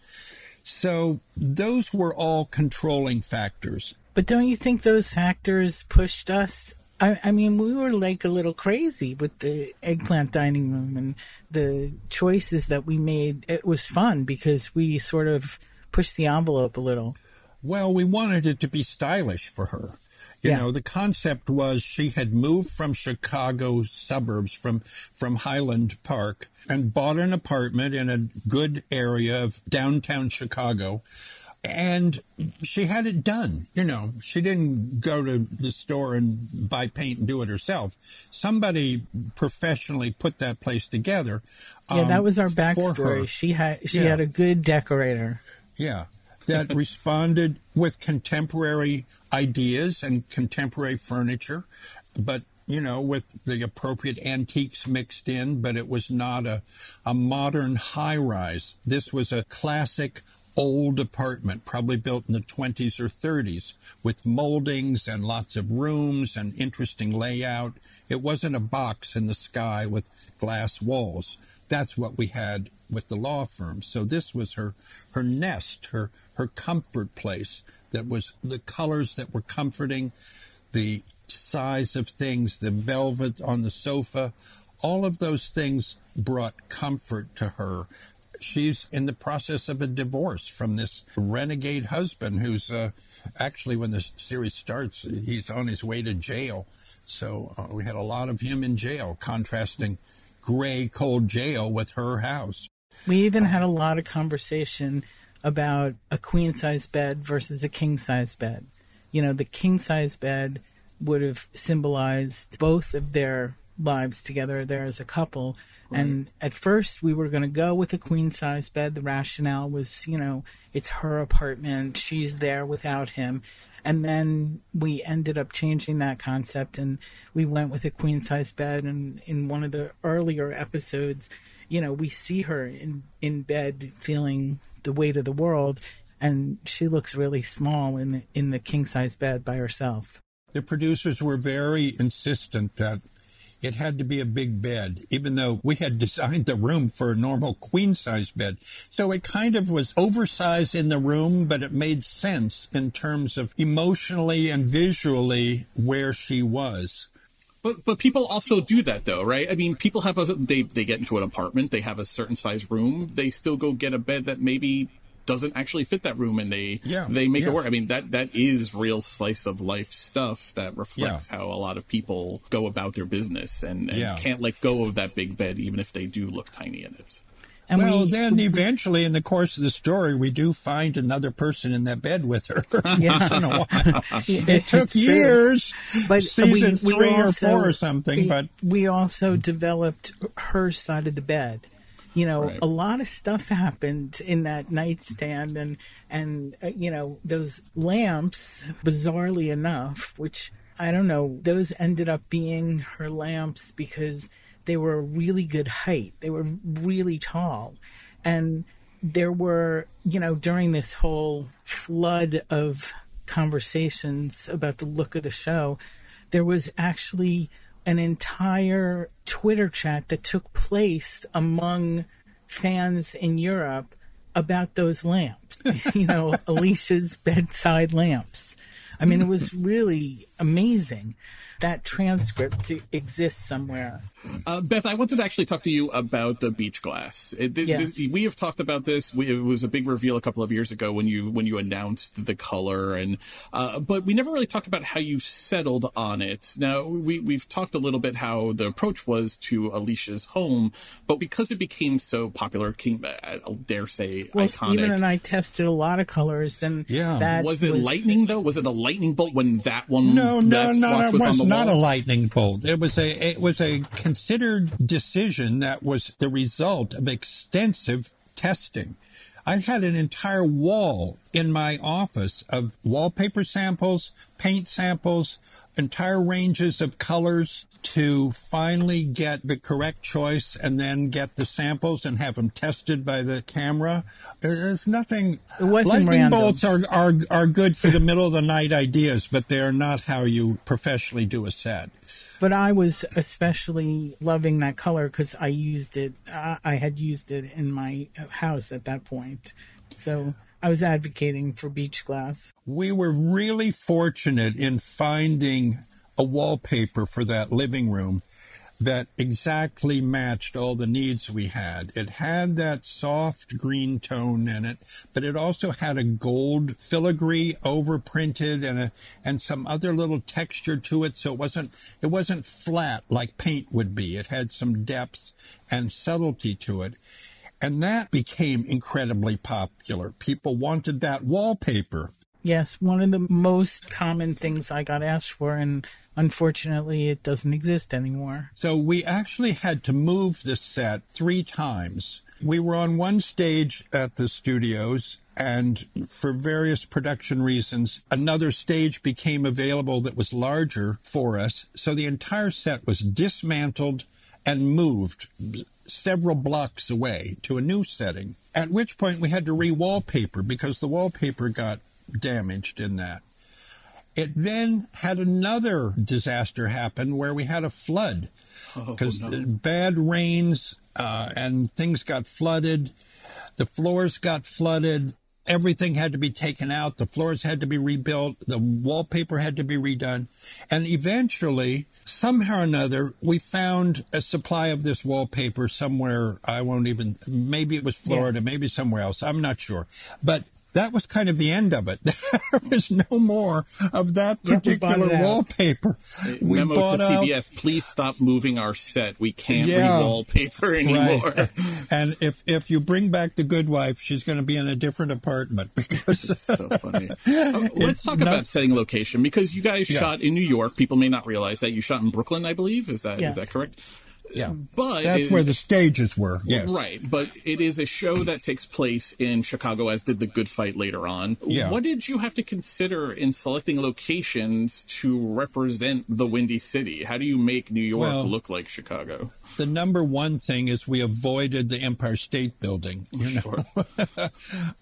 [SPEAKER 5] So those were all controlling factors.
[SPEAKER 4] But don't you think those factors pushed us I mean, we were like a little crazy with the eggplant dining room and the choices that we made. It was fun because we sort of pushed the envelope a little.
[SPEAKER 5] Well, we wanted it to be stylish for her. You know, the concept was she had moved from Chicago suburbs, from Highland Park, and bought an apartment in a good area of downtown Chicago. And she had it done. You know, she didn't go to the store and buy paint and do it herself. Somebody professionally put that place together.
[SPEAKER 4] Yeah, that was our backstory. She had a good decorator.
[SPEAKER 5] Yeah, that responded with contemporary ideas and contemporary furniture, but, you know, with the appropriate antiques mixed in, but it was not a modern high-rise. This was a classic old apartment, probably built in the 20s or 30s, with moldings and lots of rooms and interesting layout. It wasn't a box in the sky with glass walls. That's what we had with the law firm. So this was her nest, her comfort place. That was the colors that were comforting, the size of things, the velvet on the sofa. All of those things brought comfort to her. She's in the process of a divorce from this renegade husband who's actually, when the series starts, he's on his way to jail. So we had a lot of him in jail, contrasting gray, cold jail with her house.
[SPEAKER 4] We even had a lot of conversation about a queen-size bed versus a king-size bed. You know, the king-size bed would have symbolized both of their lives together there as a couple. Right. And at first we were going to go with a queen-size bed. The rationale was, you know, it's her apartment. She's there without him. And then we ended up changing that concept and we went with a queen-size bed. And in one of the earlier episodes, you know, we see her in bed feeling the weight of the world, and she looks really small in the king-size bed by herself.
[SPEAKER 5] The producers were very insistent that it had to be a big bed, even though we had designed the room for a normal queen-size bed. So it kind of was oversized in the room, but it made sense in terms of emotionally and visually where she was.
[SPEAKER 1] But people also do that, though, right? I mean, people have they get into an apartment, they have a certain size room, they still go get a bed that maybe doesn't actually fit that room, and they make it work. I mean, that is real slice of life stuff that reflects how a lot of people go about their business and can't let go of that big bed, even if they do look tiny in it.
[SPEAKER 5] And then eventually in the course of the story, we do find another person in that bed with her.
[SPEAKER 4] Yeah.
[SPEAKER 5] It took years,
[SPEAKER 4] but
[SPEAKER 5] season 3 or 4 or something. But
[SPEAKER 4] we also developed her side of the bed. You know, a lot of stuff happened in that nightstand and you know, those lamps, bizarrely enough, which, I don't know, those ended up being her lamps because they were a really good height. They were really tall. And there were, you know, during this whole flood of conversations about the look of the show, there was actually an entire Twitter chat that took place among fans in Europe about those lamps, you know, Alicia's bedside lamps. I mean, it was really amazing. That transcript exists somewhere.
[SPEAKER 1] Beth, I wanted to actually talk to you about the beach glass. We have talked about this. It was a big reveal a couple of years ago when you announced the color, and but we never really talked about how you settled on it. Now we've talked a little bit how the approach was to Alicia's home, but because it became so popular, I dare say iconic.
[SPEAKER 4] Stephen and I tested a lot of colors. And
[SPEAKER 1] was it lightning though? Was it a lightning bolt when that one?
[SPEAKER 5] No,
[SPEAKER 1] it
[SPEAKER 5] was not a lightning bolt. It was a considered decision that was the result of extensive testing. I had an entire wall in my office of wallpaper samples, paint samples, entire ranges of colors to finally get the correct choice and then get the samples and have them tested by the camera. There's nothing.
[SPEAKER 4] It wasn't
[SPEAKER 5] lightning
[SPEAKER 4] random.
[SPEAKER 5] bolts are good for the middle of the night ideas, but they are not how you professionally do a set.
[SPEAKER 4] But I was especially loving that color because I used it. I had used it in my house at that point. So I was advocating for beach glass.
[SPEAKER 5] We were really fortunate in finding a wallpaper for that living room that exactly matched all the needs we had. It had that soft green tone in it, but it also had a gold filigree overprinted and some other little texture to it, so it wasn't flat like paint would be. It had some depth and subtlety to it. And that became incredibly popular. People wanted that wallpaper.
[SPEAKER 4] Yes, one of the most common things I got asked for, and unfortunately it doesn't exist anymore.
[SPEAKER 5] So we actually had to move the set 3 times. We were on one stage at the studios, and for various production reasons, another stage became available that was larger for us. So the entire set was dismantled and moved several blocks away to a new setting, at which point we had to re-wallpaper because the wallpaper got damaged in that. It then had another disaster happen where we had a flood because bad rains and things got flooded. The floors got flooded. Everything had to be taken out. The floors had to be rebuilt. The wallpaper had to be redone. And eventually, somehow or another, we found a supply of this wallpaper somewhere. Maybe it was Florida, maybe somewhere else. I'm not sure. But that was kind of the end of it. There was no more of that particular wallpaper.
[SPEAKER 1] Memo to CBS, please stop moving our set. We can't re-wallpaper anymore.
[SPEAKER 5] Right. And if you bring back the good wife, she's going to be in a different apartment. Because
[SPEAKER 1] so funny. Let's talk about setting location, because you guys shot in New York. People may not realize that. You shot in Brooklyn, I believe. Is that correct?
[SPEAKER 5] Yeah,
[SPEAKER 1] but
[SPEAKER 5] that's where the stages were. Yes,
[SPEAKER 1] right. But it is a show that takes place in Chicago, as did The Good Fight later on.
[SPEAKER 5] Yeah.
[SPEAKER 1] What did you have to consider in selecting locations to represent the Windy City? How do you make New York look like Chicago?
[SPEAKER 5] The number one thing is we avoided the Empire State Building.
[SPEAKER 1] Sure.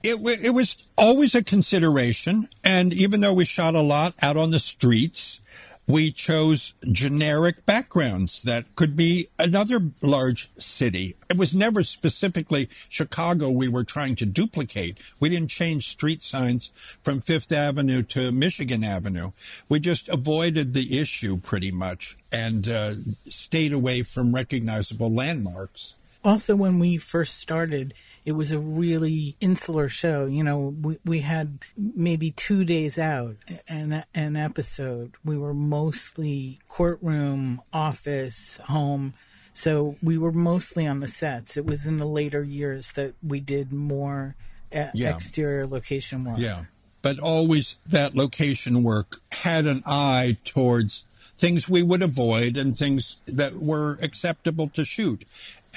[SPEAKER 5] It was always a consideration, and even though we shot a lot out on the streets, we chose generic backgrounds that could be another large city. It was never specifically Chicago we were trying to duplicate. We didn't change street signs from Fifth Avenue to Michigan Avenue. We just avoided the issue pretty much and stayed away from recognizable landmarks.
[SPEAKER 4] Also, when we first started, it was a really insular show. You know, we had maybe 2 days out an episode. We were mostly courtroom, office, home. So we were mostly on the sets. It was in the later years that we did more exterior location work.
[SPEAKER 5] Yeah, but always that location work had an eye towards things we would avoid and things that were acceptable to shoot.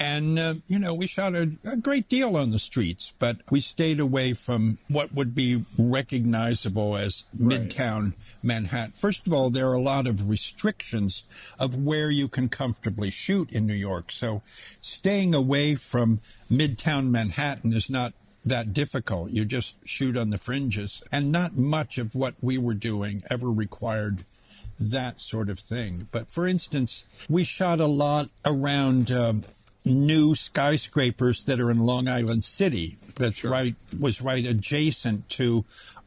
[SPEAKER 5] And, we shot a great deal on the streets, but we stayed away from what would be recognizable as Midtown Manhattan. First of all, there are a lot of restrictions of where you can comfortably shoot in New York. So staying away from Midtown Manhattan is not that difficult. You just shoot on the fringes. And not much of what we were doing ever required that sort of thing. But for instance, we shot a lot around new skyscrapers that are in Long Island City. That's was right adjacent to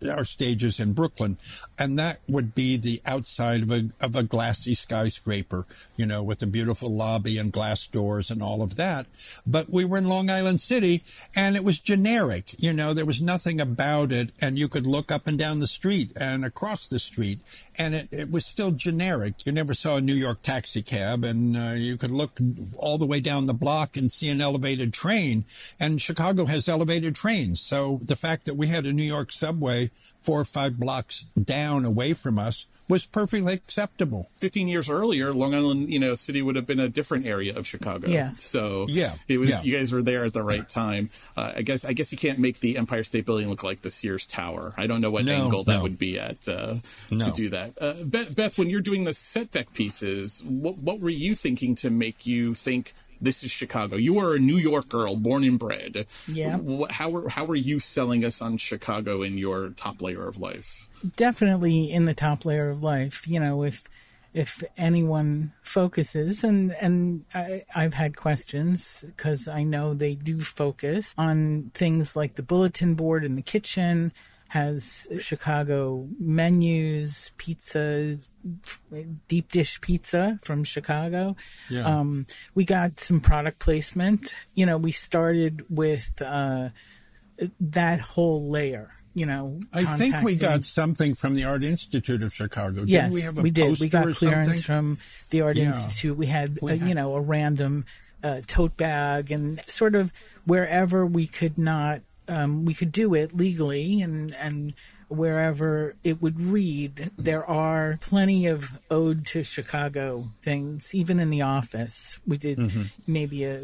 [SPEAKER 5] our stages in Brooklyn. And that would be the outside of a glassy skyscraper, with a beautiful lobby and glass doors and all of that. But we were in Long Island City and it was generic. There was nothing about it. And you could look up and down the street and across the street. And it was still generic. You never saw a New York taxi cab, and you could look all the way down the block and see an elevated train. And Chicago has elevated trains. So the fact that we had a New York subway 4 or 5 blocks down away from us was perfectly acceptable.
[SPEAKER 1] 15 years earlier, Long Island, City would have been a different area of Chicago.
[SPEAKER 4] Yeah.
[SPEAKER 1] So it was you guys were there at the right time. I guess you can't make the Empire State Building look like the Sears Tower. I don't know what angle that would be at to do that. Beth, when you're doing the set deck pieces, what were you thinking to make you think this is Chicago? You are a New York girl, born and bred.
[SPEAKER 4] Yeah.
[SPEAKER 1] How are you selling us on Chicago in your top layer of life?
[SPEAKER 4] Definitely in the top layer of life. If anyone focuses, and I've had questions because I know they do focus on things like the bulletin board in the kitchen has Chicago menus, pizza, deep dish pizza from Chicago.
[SPEAKER 5] Yeah.
[SPEAKER 4] We got some product placement. We started with that whole layer.
[SPEAKER 5] I think we got something from the Art Institute of Chicago.
[SPEAKER 4] Yes,
[SPEAKER 5] we have a
[SPEAKER 4] we did.
[SPEAKER 5] poster
[SPEAKER 4] We got
[SPEAKER 5] or
[SPEAKER 4] clearance
[SPEAKER 5] something?
[SPEAKER 4] from the Art Institute. We had, a random tote bag, and sort of wherever we could not, we could do it legally, and wherever it would read. There are plenty of ode to Chicago things, even in the office. We did maybe a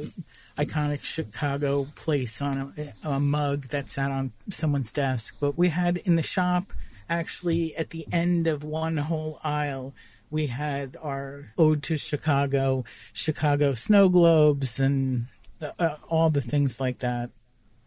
[SPEAKER 4] iconic Chicago place on a mug that sat on someone's desk. But we had in the shop, actually, at the end of one whole aisle, we had our ode to Chicago snow globes, and all the things like that.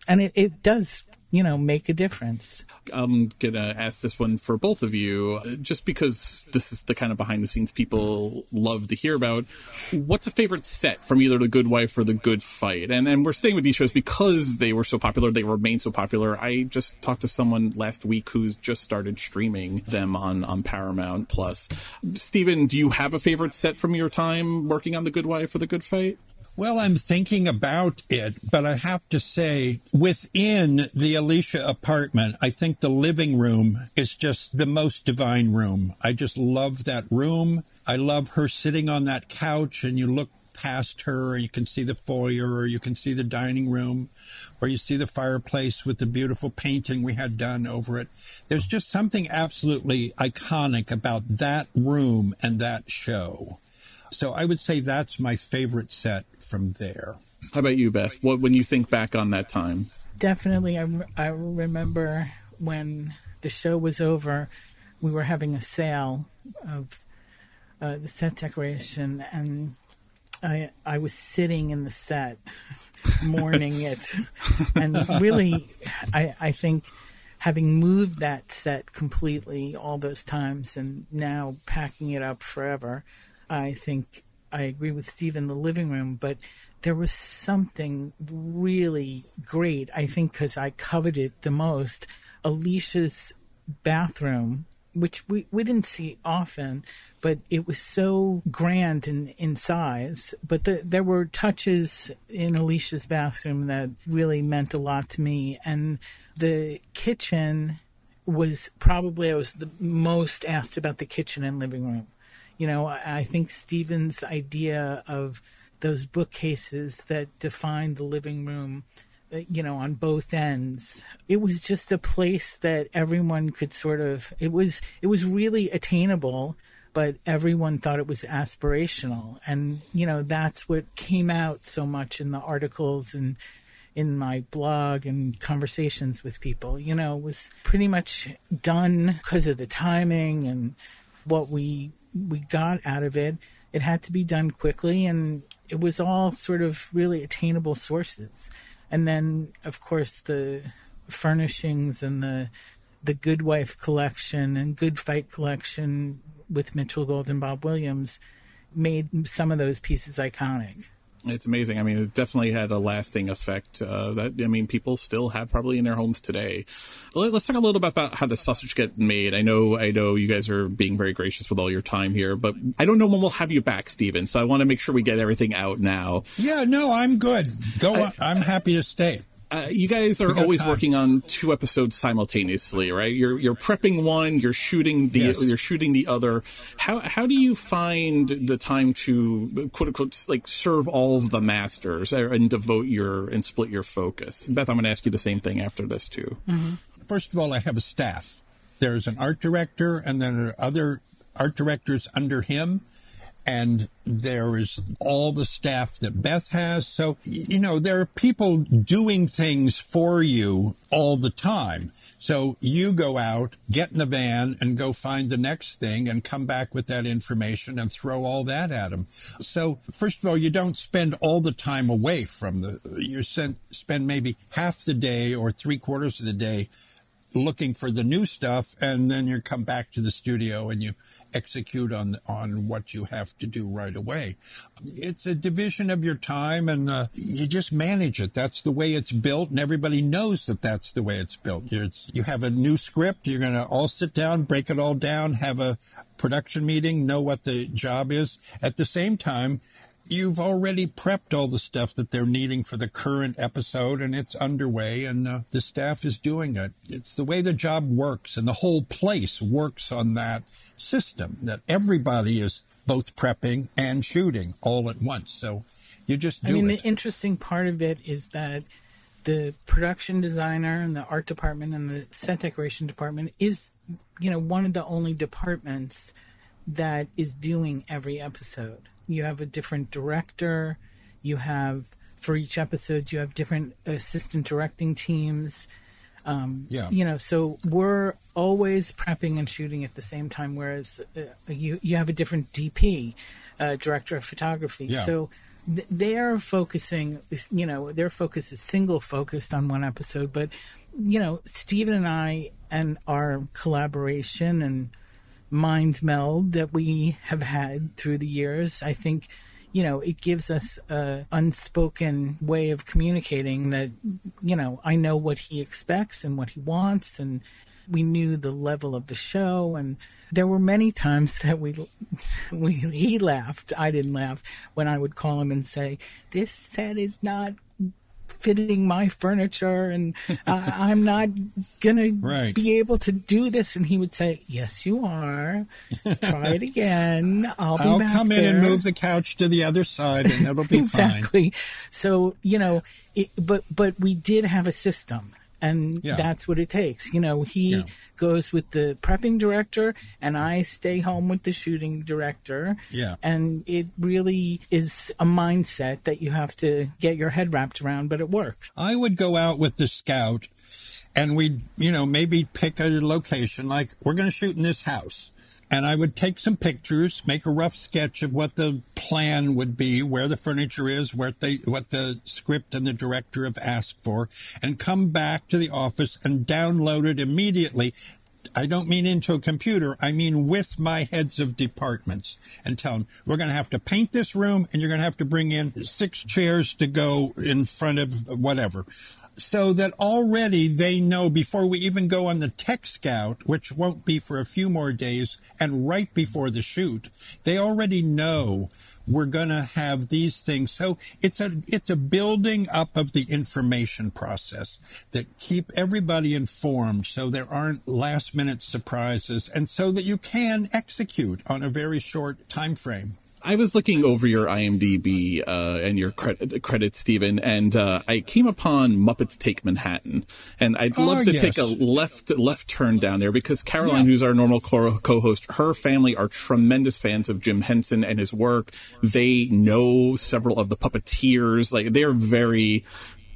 [SPEAKER 4] And it does, make a difference.
[SPEAKER 1] I'm going to ask this one for both of you, just because this is the kind of behind the scenes people love to hear about. What's a favorite set from either The Good Wife or The Good Fight? And we're staying with these shows because they were so popular. They remain so popular. I just talked to someone last week who's just started streaming them on Paramount Plus. Stephen, do you have a favorite set from your time working on The Good Wife or The Good Fight?
[SPEAKER 5] Well, I'm thinking about it, but I have to say, within the Alicia apartment, I think the living room is just the most divine room. I just love that room. I love her sitting on that couch, and you look past her, and you can see the foyer, or you can see the dining room, or you see the fireplace with the beautiful painting we had done over it. There's just something absolutely iconic about that room and that show. So I would say that's my favorite set from there.
[SPEAKER 1] How about you, Beth? When you think back on that time?
[SPEAKER 4] Definitely. I remember when the show was over, we were having a sale of the set decoration, and I was sitting in the set, mourning it. And really, I think having moved that set completely all those times and now packing it up forever, I think I agree with Steve in the living room, but there was something really great, I think, because I coveted the most. Alicia's bathroom, which we didn't see often, but it was so grand in size. But there were touches in Alicia's bathroom that really meant a lot to me. And the kitchen was probably, I was the most asked about the kitchen and living room. I think Stephen's idea of those bookcases that defined the living room, on both ends, it was just a place that everyone could sort of, it was really attainable, but everyone thought it was aspirational. And, that's what came out so much in the articles and in my blog and conversations with people. It was pretty much done because of the timing and what we got out of it. It had to be done quickly, and it was all sort of really attainable sources. And then, of course, the furnishings and the Good Wife collection and Good Fight collection with Mitchell Gold and Bob Williams made some of those pieces iconic.
[SPEAKER 1] It's amazing. I mean, it definitely had a lasting effect that people still have probably in their homes today. Let's talk a little bit about how the sausage get made. I know you guys are being very gracious with all your time here, but I don't know when we'll have you back, Stephen. So I want to make sure we get everything out now.
[SPEAKER 5] Yeah, no, I'm good. Go on. I'm happy to stay.
[SPEAKER 1] You guys are always working on 2 episodes simultaneously, right? You're prepping one, you're shooting the other. How do you find the time to quote unquote like serve all of the masters and devote and split your focus? Beth, I'm going to ask you the same thing after this too.
[SPEAKER 5] Mm-hmm. First of all, I have a staff. There's an art director, and then there are other art directors under him. And there is all the staff that Beth has. So, there are people doing things for you all the time. So you go out, get in the van, and go find the next thing and come back with that information and throw all that at them. So, first of all, you don't spend all the time away from you spend maybe half the day or 3/4 of the day looking for the new stuff, and then you come back to the studio and you execute on what you have to do right away. It's a division of your time, and you just manage it. That's the way it's built, and everybody knows that that's the way it's built. You have a new script, you're going to all sit down, break it all down, have a production meeting, know what the job is. At the same time, you've already prepped all the stuff that they're needing for the current episode, and it's underway, and the staff is doing it. It's the way the job works, and the whole place works on that system, that everybody is both prepping and shooting all at once. So you just do it.
[SPEAKER 4] The interesting part of it is that the production designer and the art department and the set decoration department is, one of the only departments that is doing every episode. You have a different director. You have, for each episode, you have different assistant directing teams. So we're always prepping and shooting at the same time, whereas you have a different DP, director of photography.
[SPEAKER 5] Yeah.
[SPEAKER 4] So they're focusing, their focus is single focused on one episode. But, Stephen and I and our collaboration and mind meld that we have had through the years, I think, it gives us an unspoken way of communicating that, I know what he expects and what he wants, and we knew the level of the show. And there were many times that he laughed. I didn't laugh when I would call him and say, this set is not fitting my furniture, and I'm not gonna be able to do this. And he would say, yes you are, try it again, I'll
[SPEAKER 5] come
[SPEAKER 4] there.
[SPEAKER 5] In and move the couch to the other side, and it'll be
[SPEAKER 4] exactly.
[SPEAKER 5] fine.
[SPEAKER 4] So but we did have a system, and that's what it takes. He goes with the prepping director, and I stay home with the shooting director. Yeah. And it really is a mindset that you have to get your head wrapped around, but it works.
[SPEAKER 5] I would go out with the scout, and we'd, maybe pick a location, like we're going to shoot in this house. And I would take some pictures, make a rough sketch of what the plan would be, where the furniture is, what the script and the director have asked for, and come back to the office and download it immediately. I don't mean into a computer. I mean with my heads of departments, and tell them, we're going to have to paint this room, and you're going to have to bring in 6 chairs to go in front of whatever. So that already they know before we even go on the tech scout, which won't be for a few more days, and right before the shoot, they already know we're going to have these things. So it's a building up of the information process that keep everybody informed, so there aren't last minute surprises, and so that you can execute on a very short time frame.
[SPEAKER 1] I was looking over your IMDb and your credits, Stephen, and I came upon Muppets Take Manhattan, and I'd love to take a left turn down there, because Caroline, who's our normal co-host, her family are tremendous fans of Jim Henson and his work. They know several of the puppeteers. Like, they're very,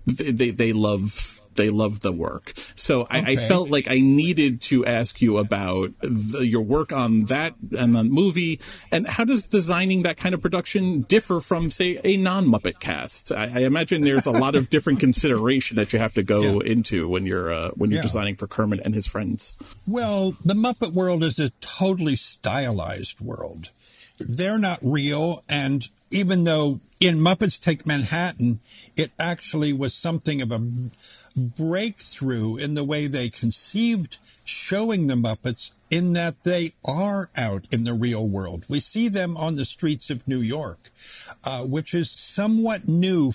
[SPEAKER 1] they love the work. So I felt like I needed to ask you about your work on that and the movie, and how does designing that kind of production differ from, say, a non-Muppet cast? I imagine there's a lot of different consideration that you have to go into when you're designing for Kermit and his friends.
[SPEAKER 5] Well, the Muppet world is a totally stylized world. They're not real, and even though in Muppets Take Manhattan, it actually was something of a breakthrough in the way they conceived showing the Muppets, in that they are out in the real world. We see them on the streets of New York, which is somewhat new.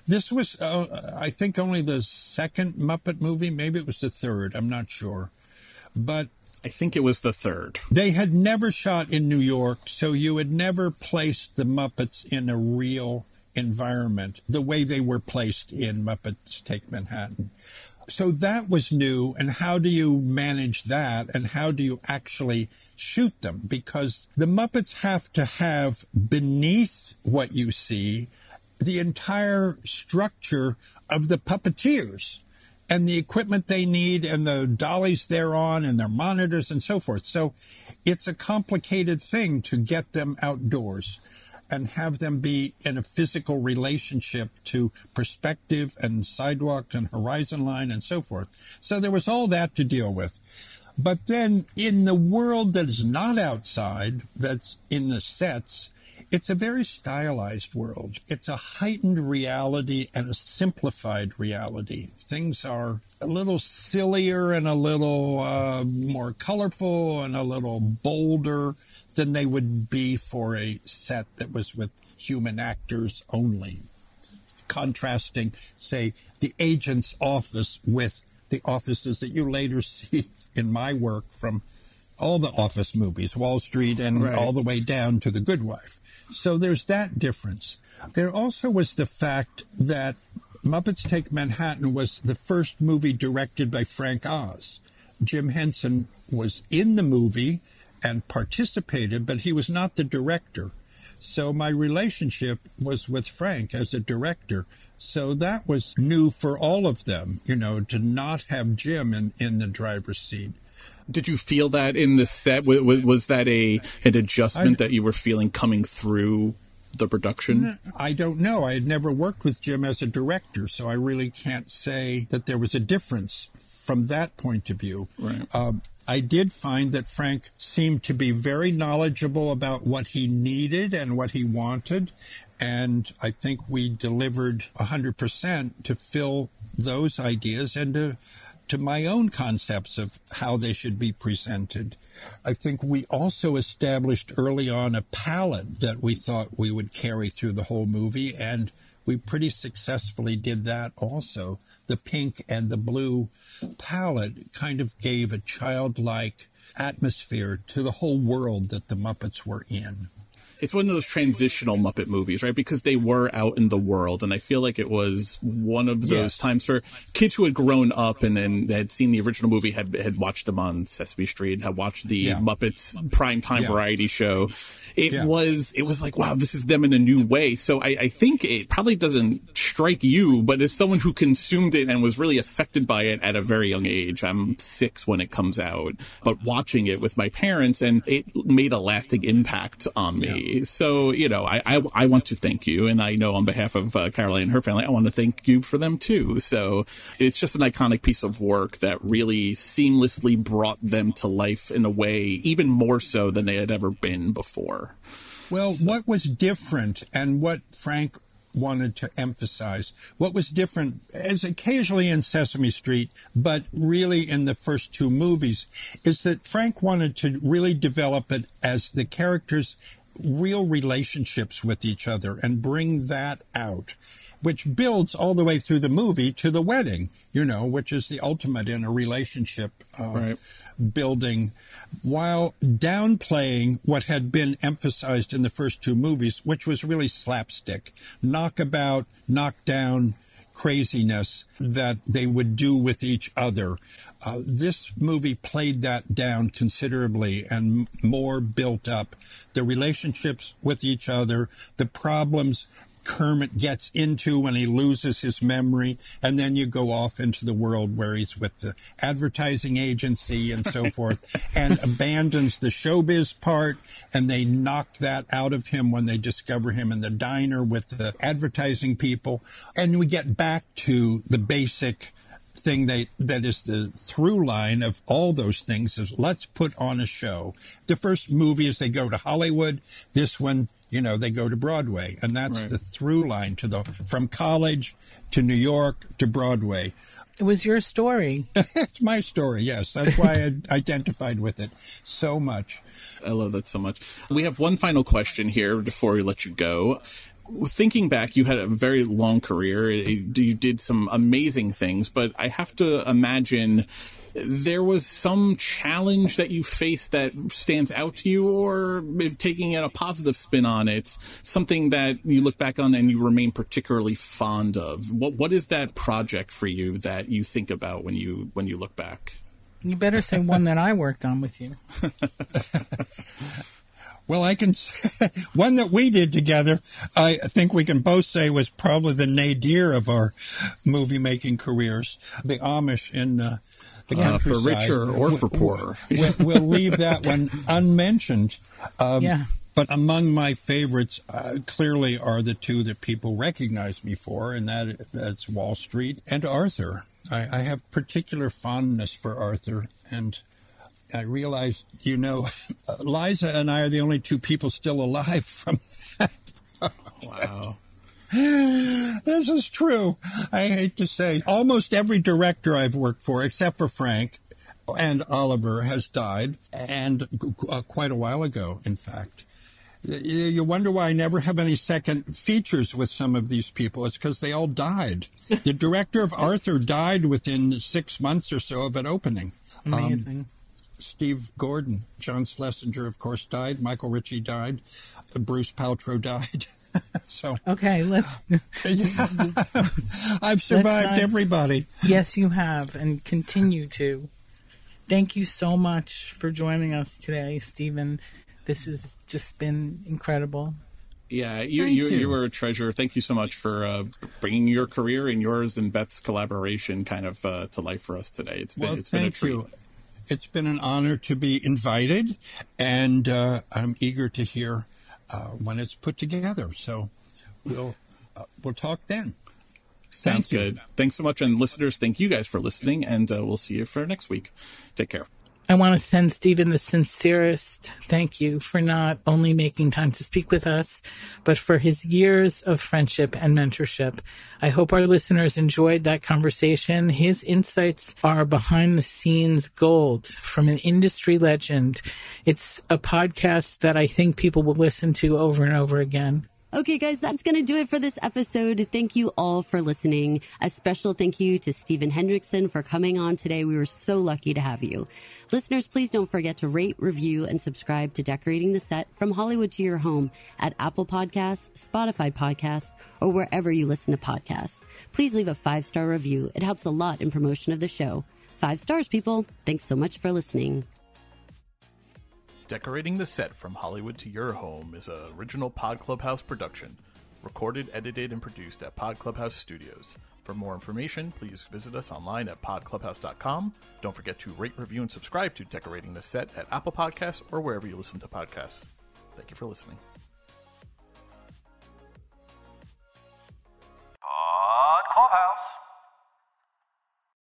[SPEAKER 5] This was, I think, only the second Muppet movie. Maybe it was the third. I'm not sure. But
[SPEAKER 1] I think it was the third.
[SPEAKER 5] They had never shot in New York, so you had never placed the Muppets in a real environment the way they were placed in Muppets Take Manhattan. So that was new, and how do you manage that, and how do you actually shoot them? Because the Muppets have to have beneath what you see the entire structure of the puppeteers and the equipment they need and the dollies they're on and their monitors and so forth. So it's a complicated thing to get them outdoors. and have them be in a physical relationship to perspective and sidewalk and horizon line and so forth. So there was all that to deal with. But then in the world that is not outside, that's in the sets, it's a very stylized world. It's a heightened reality and a simplified reality. Things are a little sillier and a little more colorful and a little bolder than they would be for a set that was with human actors only. Contrasting, say, the agent's office with the offices that you later see in my work from all the office movies, Wall Street and all the way down to The Good Wife. So there's that difference. There also was the fact that Muppets Take Manhattan was the first movie directed by Frank Oz. Jim Henson was in the movie and participated, but he was not the director. So my relationship was with Frank as a director. So that was new for all of them, you know, to not have Jim in the driver's seat.
[SPEAKER 1] Did you feel that in the set? Was that an adjustment that you were feeling coming through the production?
[SPEAKER 5] I don't know. I had never worked with Jim as a director, so I really can't say that there was a difference from that point of view.
[SPEAKER 1] Right.
[SPEAKER 5] I did find that Frank seemed to be very knowledgeable about what he needed and what he wanted, and I think we delivered 100% to fill those ideas and to my own concepts of how they should be presented. I think we also established early on a palette that we thought we would carry through the whole movie, and we pretty successfully did that also. The pink and the blue palette kind of gave a childlike atmosphere to the whole world that the Muppets were in.
[SPEAKER 1] It's one of those transitional Muppet movies, right? Because they were out in the world. And I feel like it was one of those times for kids who had grown up and then had seen the original movie, had watched them on Sesame Street, had watched the Muppets primetime variety show. It was like, wow, this is them in a new way. So I think it probably doesn't strike you, but as someone who consumed it and was really affected by it at a very young age, I'm 6 when it comes out, but watching it with my parents, and it made a lasting impact on me. So, you know, I want to thank you. And I know on behalf of Caroline and her family, I want to thank you for them too. So it's just an iconic piece of work that really seamlessly brought them to life in a way even more so than they had ever been before.
[SPEAKER 5] Well, what was different and what Frank wanted to emphasize, what was different, as occasionally in Sesame Street, but really in the first 2 movies, is that Frank wanted to really develop it as the characters' real relationships with each other and bring that out, which builds all the way through the movie to the wedding, you know, which is the ultimate in a relationship building, while downplaying what had been emphasized in the first 2 movies, which was really slapstick, knockabout, knockdown craziness that they would do with each other. This movie played that down considerably and more built up the relationships with each other, the problems Kermit gets into when he loses his memory, and then you go off into the world where he's with the advertising agency and so forth, and abandons the showbiz part, and they knock that out of him when they discover him in the diner with the advertising people. And we get back to the basic thing that is the through line of all those things is let's put on a show. The first movie is they go to Hollywood. This one, you know, they go to Broadway, and that's the through line from college to New York to Broadway.
[SPEAKER 4] It was your story.
[SPEAKER 5] It's my story, yes. That's why I identified with it so much.
[SPEAKER 1] I love that so much. We have one final question here before we let you go. Thinking back, you had a very long career. You did some amazing things, but I have to imagine there was some challenge that you faced that stands out to you, or taking a positive spin on it, something that you look back on and you remain particularly fond of. What is that project for you that you think about when you look back?
[SPEAKER 4] You better say one that I worked on with you.
[SPEAKER 5] Well, I can say one that we did together, I think we can both say was probably the nadir of our movie-making careers, the Amish in the countryside.
[SPEAKER 1] For richer or for poorer.
[SPEAKER 5] We'll leave that one unmentioned. But among my favorites clearly are the two that people recognize me for, and that's Wall Street and Arthur. I have particular fondness for Arthur, and I realize, Liza and I are the only two people still alive from that.
[SPEAKER 1] Wow.
[SPEAKER 5] This is true. I hate to say. Almost every director I've worked for, except for Frank and Oliver, has died, and quite a while ago, in fact. You wonder why I never have any second features with some of these people. It's because they all died. The director of Arthur died within 6 months or so of it opening.
[SPEAKER 4] Amazing.
[SPEAKER 5] Steve Gordon, John Schlesinger, of course, died. Michael Ritchie died. Bruce Paltrow died. So
[SPEAKER 4] okay, let's.
[SPEAKER 5] I've survived everybody.
[SPEAKER 4] Yes, you have, and continue to. Thank you so much for joining us today, Stephen. This has just been incredible.
[SPEAKER 1] Yeah, you were a treasure. Thank you so much for bringing your career and yours and Beth's collaboration kind of to life for us today. It's been a treat.
[SPEAKER 5] You. It's been an honor to be invited, and I'm eager to hear when it's put together. So we'll talk then.
[SPEAKER 1] Sounds good. Thanks so much, and listeners, thank you guys for listening, and we'll see you for next week. Take care.
[SPEAKER 4] I want to send Stephen the sincerest thank you for not only making time to speak with us, but for his years of friendship and mentorship. I hope our listeners enjoyed that conversation. His insights are behind the scenes gold from an industry legend. It's a podcast that I think people will listen to over and over again.
[SPEAKER 3] Okay, guys, that's going to do it for this episode. Thank you all for listening. A special thank you to Stephen Hendrickson for coming on today. We were so lucky to have you. Listeners, please don't forget to rate, review, and subscribe to Decorating the Set from Hollywood to Your Home at Apple Podcasts, Spotify Podcasts, or wherever you listen to podcasts. Please leave a 5-star review. It helps a lot in promotion of the show. 5 stars, people. Thanks so much for listening.
[SPEAKER 1] Decorating the Set from Hollywood to Your Home is an original Pod Clubhouse production, recorded, edited, and produced at Pod Clubhouse Studios. For more information, please visit us online at podclubhouse.com. Don't forget to rate, review, and subscribe to Decorating the Set at Apple Podcasts or wherever you listen to podcasts. Thank you for listening.